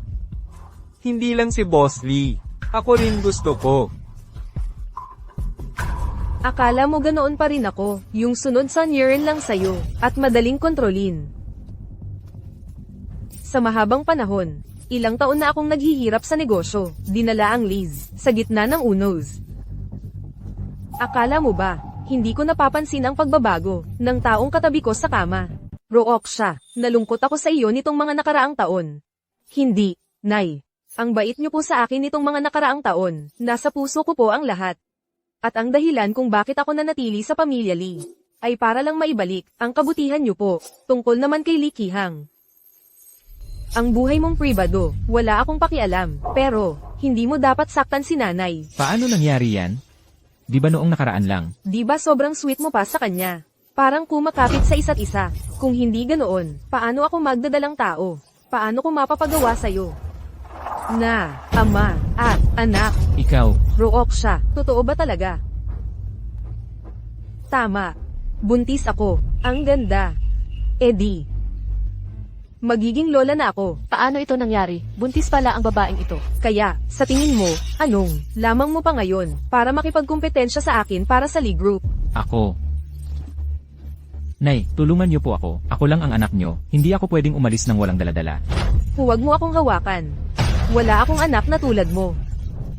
Hindi lang si Boss Lee. Ako rin gusto ko. Akala mo ganoon pa rin ako, yung sunod sa Niren lang sayo, at madaling kontrolin. Sa mahabang panahon, ilang taon na akong naghihirap sa negosyo, dinala ang Liz, sa gitna ng unos. Akala mo ba, hindi ko napapansin ang pagbabago ng taong katabi ko sa kama? Rooksha, nalungkot ako sa iyo nitong mga nakaraang taon. Hindi, Nay. Ang bait niyo po sa akin nitong mga nakaraang taon, nasa puso ko po ang lahat. At ang dahilan kung bakit ako nanatili sa pamilya Lee, ay para lang maibalik ang kabutihan niyo po, tungkol naman kay Lee Ki-hang. Ang buhay mong pribado, wala akong pakialam, pero, hindi mo dapat saktan si nanay. Paano nangyari yan? Di ba noong nakaraan lang? Di ba sobrang sweet mo pa sa kanya? Parang kumakapit sa isa't isa. Kung hindi ganoon, paano ako magdadalang tao? Paano ko mapapagawa sa'yo? Na, ama, at anak. Ikaw, Rooksha, totoo ba talaga? Tama. Buntis ako. Ang ganda. Eddie. Magiging lola na ako. Paano ito nangyari? Buntis pala ang babaeng ito. Kaya, sa tingin mo, anong, lamang mo pa ngayon, para makipagkumpetensya sa akin para sa league group? Ako. Nay, tulungan niyo po ako. Ako lang ang anak niyo. Hindi ako pwedeng umalis ng walang daladala. Huwag mo akong hawakan. Wala akong anak na tulad mo.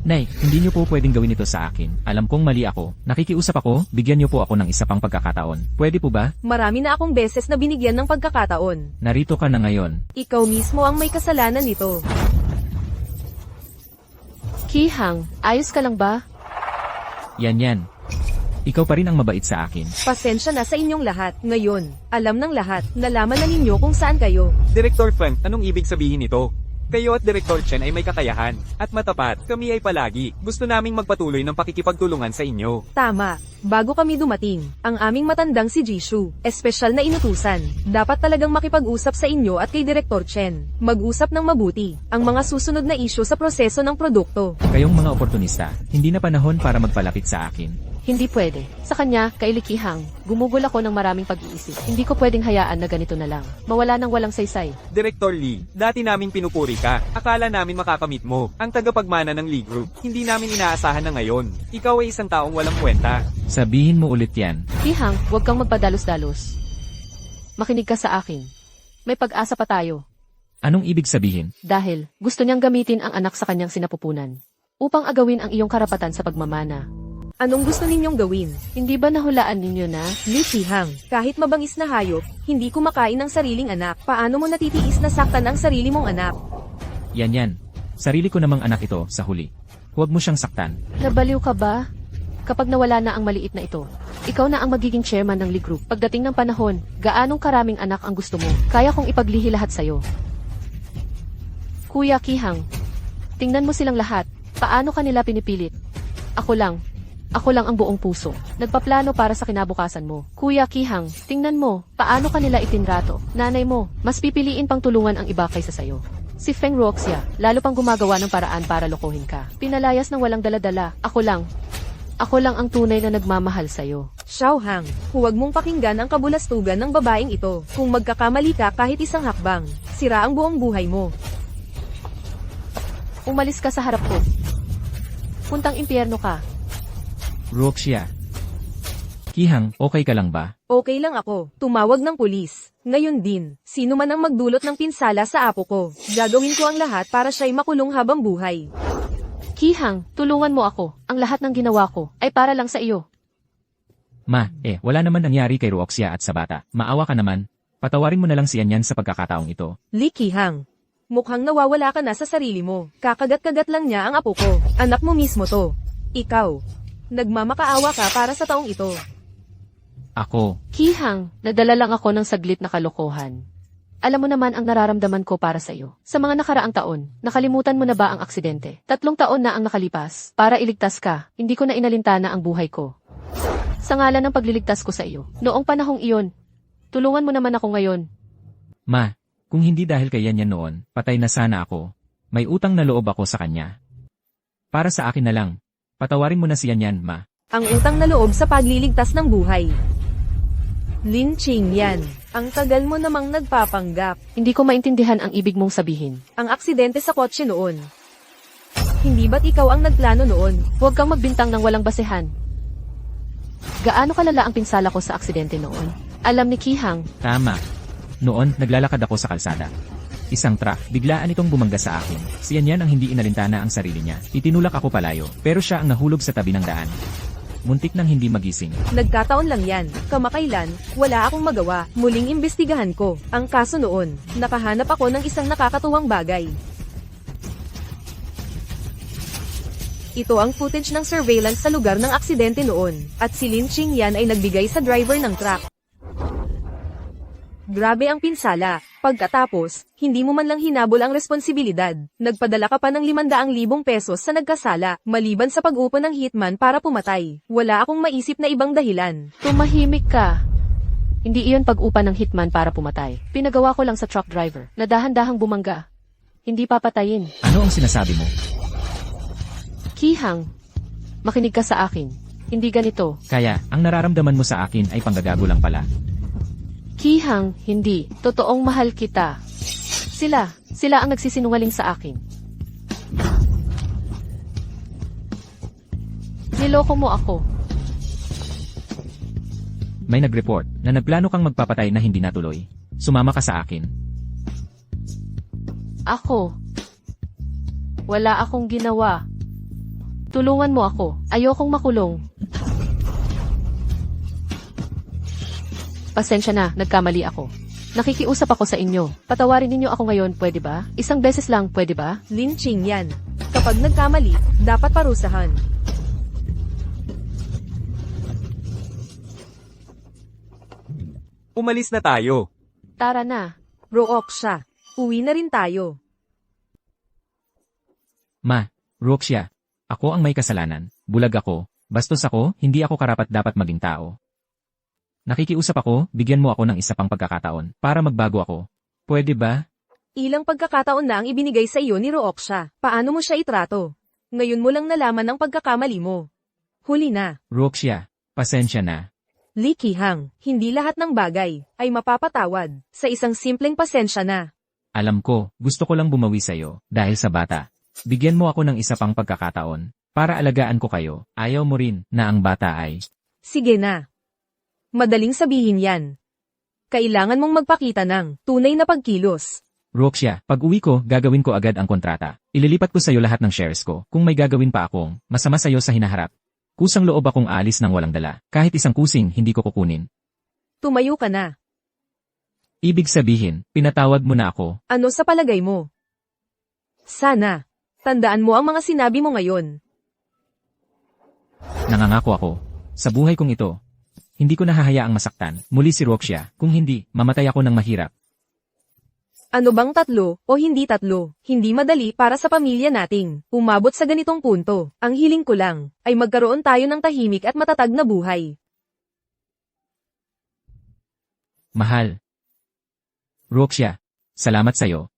Nay, hindi niyo po pwedeng gawin ito sa akin. Alam kong mali ako. Nakikiusap ako, bigyan niyo po ako ng isa pang pagkakataon. Pwede po ba? Marami na akong beses na binigyan ng pagkakataon. Narito ka na ngayon. Ikaw mismo ang may kasalanan nito. Kihang, ayos ka lang ba? Yan. Ikaw pa rin ang mabait sa akin. Pasensya na sa inyong lahat. Ngayon, alam ng lahat, nalaman na ninyo kung saan kayo. Director Frank, anong ibig sabihin nito? Kayo at Director Chen ay may kakayahan. At matapat, kami ay palagi. Gusto naming magpatuloy ng pakikipagtulungan sa inyo. Tama. Bago kami dumating, ang aming matandang si Jishu, espesyal na inutusan, dapat talagang makipag-usap sa inyo at kay Director Chen. Mag-usap ng mabuti, ang mga susunod na isyu sa proseso ng produkto. Kayong mga oportunista, hindi na panahon para magpalapit sa akin. Hindi pwede. Sa kanya, kay Likihang, gumugol ako ng maraming pag-iisip. Hindi ko pwedeng hayaan na ganito na lang. Mawala ng walang saysay. Director Lee, dati naming pinupuri ka. Akala namin makakamit mo. Ang tagapagmana ng Lee Group, hindi namin inaasahan na ngayon. Ikaw ay isang taong walang kwenta. Sabihin mo ulit yan. Kihang, huwag kang magpadalos-dalos. Makinig ka sa akin. May pag-asa pa tayo. Anong ibig sabihin? Dahil, gusto niyang gamitin ang anak sa kanyang sinapupunan. Upang agawin ang iyong karapatan sa pagmamana. Anong gusto ninyong gawin? Hindi ba nahulaan ninyo na? Li Qihang, kahit mabangis na hayop, hindi kumakain ng sariling anak. Paano mo natitiis na saktan ang sarili mong anak? Yan. Sarili ko namang anak ito sa huli. Huwag mo siyang saktan. Nabaliw ka ba? Kapag nawala na ang maliit na ito, ikaw na ang magiging chairman ng Lee Group. Pagdating ng panahon, gaanong karaming anak ang gusto mo? Kaya kong ipaglihi lahat sa'yo. Kuya Kihang, tingnan mo silang lahat. Paano kanila pinipilit? Ako lang ang buong puso. Nagpaplano para sa kinabukasan mo. Kuya Kihang, tingnan mo, paano kanila itinrato. Nanay mo, mas pipiliin pang tulungan ang iba kaysa sayo. Si Feng Ruoxia, lalo pang gumagawa ng paraan para lokohin ka. Pinalayas ng walang daladala. Ako lang ang tunay na nagmamahal sa'yo. Xiao Hang, huwag mong pakinggan ang kabulastugan ng babaeng ito. Kung magkakamali ka kahit isang hakbang, sira ang buong buhay mo. Umalis ka sa harap ko. Puntang impyerno ka. Ruoxia. Kihang, okay ka lang ba? Okay lang ako. Tumawag ng pulis. Ngayon din, sino man ang magdulot ng pinsala sa apo ko, gagawin ko ang lahat para siya'y makulong habang buhay. Kihang, tulungan mo ako. Ang lahat ng ginawa ko ay para lang sa iyo. Ma, wala naman nangyari kay Ruoxia at sa bata. Maawa ka naman. Patawarin mo na lang si Yan sa pagkakataong ito. Li Qihang, mukhang nawawala ka na sa sarili mo. Kakagat-kagat lang niya ang apo ko. Anak mo mismo to. Ikaw. Nagmamakaawa ka para sa taong ito. Ako. Kihang, nadala lang ako ng saglit na kalokohan. Alam mo naman ang nararamdaman ko para sa iyo. Sa mga nakaraang taon, nakalimutan mo na ba ang aksidente? 3 taon na ang nakalipas. Para iligtas ka, hindi ko na inalintana ang buhay ko. Sa ngalan ng pagliligtas ko sa iyo. Noong panahong iyon, tulungan mo naman ako ngayon. Ma, kung hindi dahil kay Yan noon, patay na sana ako. May utang na loob ako sa kanya. Para sa akin na lang. Patawarin mo na si Yan, Ma. Ang utang na loob sa pagliligtas ng buhay. Lin Qingyan, ang tagal mo namang nagpapanggap. Hindi ko maintindihan ang ibig mong sabihin. Ang aksidente sa kotse noon. Hindi ba't ikaw ang nagplano noon? Huwag kang magbintang ng walang basehan. Gaano kalala ang pinsala ko sa aksidente noon? Alam ni Kihang. Tama. Noon, naglalakad ako sa kalsada. Isang truck, biglaan itong bumangga sa akin. Si Yan ang hindi inalintana ang sarili niya. Itinulak ako palayo, pero siya ang nahulog sa tabi ng daan. Muntik nang hindi magising. Nagkataon lang yan. Kamakailan, wala akong magawa. Muling imbestigahan ko. Ang kaso noon, nakahanap ako ng isang nakakatuwang bagay. Ito ang footage ng surveillance sa lugar ng aksidente noon, at si Lin Qingyan ay nagbigay sa driver ng truck. Grabe ang pinsala. Pagkatapos, hindi mo man lang hinabol ang responsibilidad. Nagpadala ka pa ng 500,000 pesos sa nagkasala, maliban sa pag-upo ng hitman para pumatay. Wala akong maisip na ibang dahilan. Tumahimik ka. Hindi iyon pag-upa ng hitman para pumatay. Pinagawa ko lang sa truck driver, na dahan-dahang bumangga. Hindi papatayin. Ano ang sinasabi mo? Kihang, makinig ka sa akin. Hindi ganito. Kaya, ang nararamdaman mo sa akin ay panggagago lang pala. Kihang, hindi. Totoong mahal kita. Sila ang nagsisinungaling sa akin. Niloko mo ako. May nag-report na nagplano kang magpapatay na hindi natuloy. Sumama ka sa akin. Ako. Wala akong ginawa. Tulungan mo ako. Ayokong makulong. Pasensya na, nagkamali ako. Nakikiusap ako sa inyo. Patawarin ninyo ako ngayon, pwede ba? Isang beses lang, pwede ba? Lynching yan. Kapag nagkamali, dapat parusahan. Umalis na tayo. Tara na. Rooksha, uwi na rin tayo. Ma, Roxia, ako ang may kasalanan. Bulag ako. Bastos ako, hindi ako karapat-dapat maging tao. Nakikiusap ako, bigyan mo ako ng isa pang pagkakataon para magbago ako. Pwede ba? Ilang pagkakataon na ang ibinigay sa iyo ni Rooksha. Paano mo siya itrato? Ngayon mo lang nalaman ang pagkakamali mo. Huli na. Roxia, pasensya na. Lee Ki-hang, hindi lahat ng bagay ay mapapatawad sa isang simpleng pasensya na. Alam ko, gusto ko lang bumawi sa'yo dahil sa bata. Bigyan mo ako ng isa pang pagkakataon para alagaan ko kayo. Ayaw mo rin na ang bata ay... Sige na. Madaling sabihin yan. Kailangan mong magpakita ng tunay na pagkilos. Roxia, pag uwi ko, gagawin ko agad ang kontrata. Ililipat ko sa'yo lahat ng shares ko. Kung may gagawin pa akong masama sa'yo sa hinaharap. Kusang loob akong aalis ng walang dala. Kahit isang kusing, hindi ko kukunin. Tumayo ka na. Ibig sabihin, pinatawad mo na ako. Ano sa palagay mo? Sana. Tandaan mo ang mga sinabi mo ngayon. Nangangako ako. Sa buhay kong ito, hindi ko nahahayaang masaktan. Muli si Roxia. Kung hindi, mamatay ako ng mahirap. Ano bang 3 o hindi 3? Hindi madali para sa pamilya nating umabot sa ganitong punto. Ang hiling ko lang ay magkaroon tayo ng tahimik at matatag na buhay. Mahal. Roxia, salamat sa'yo.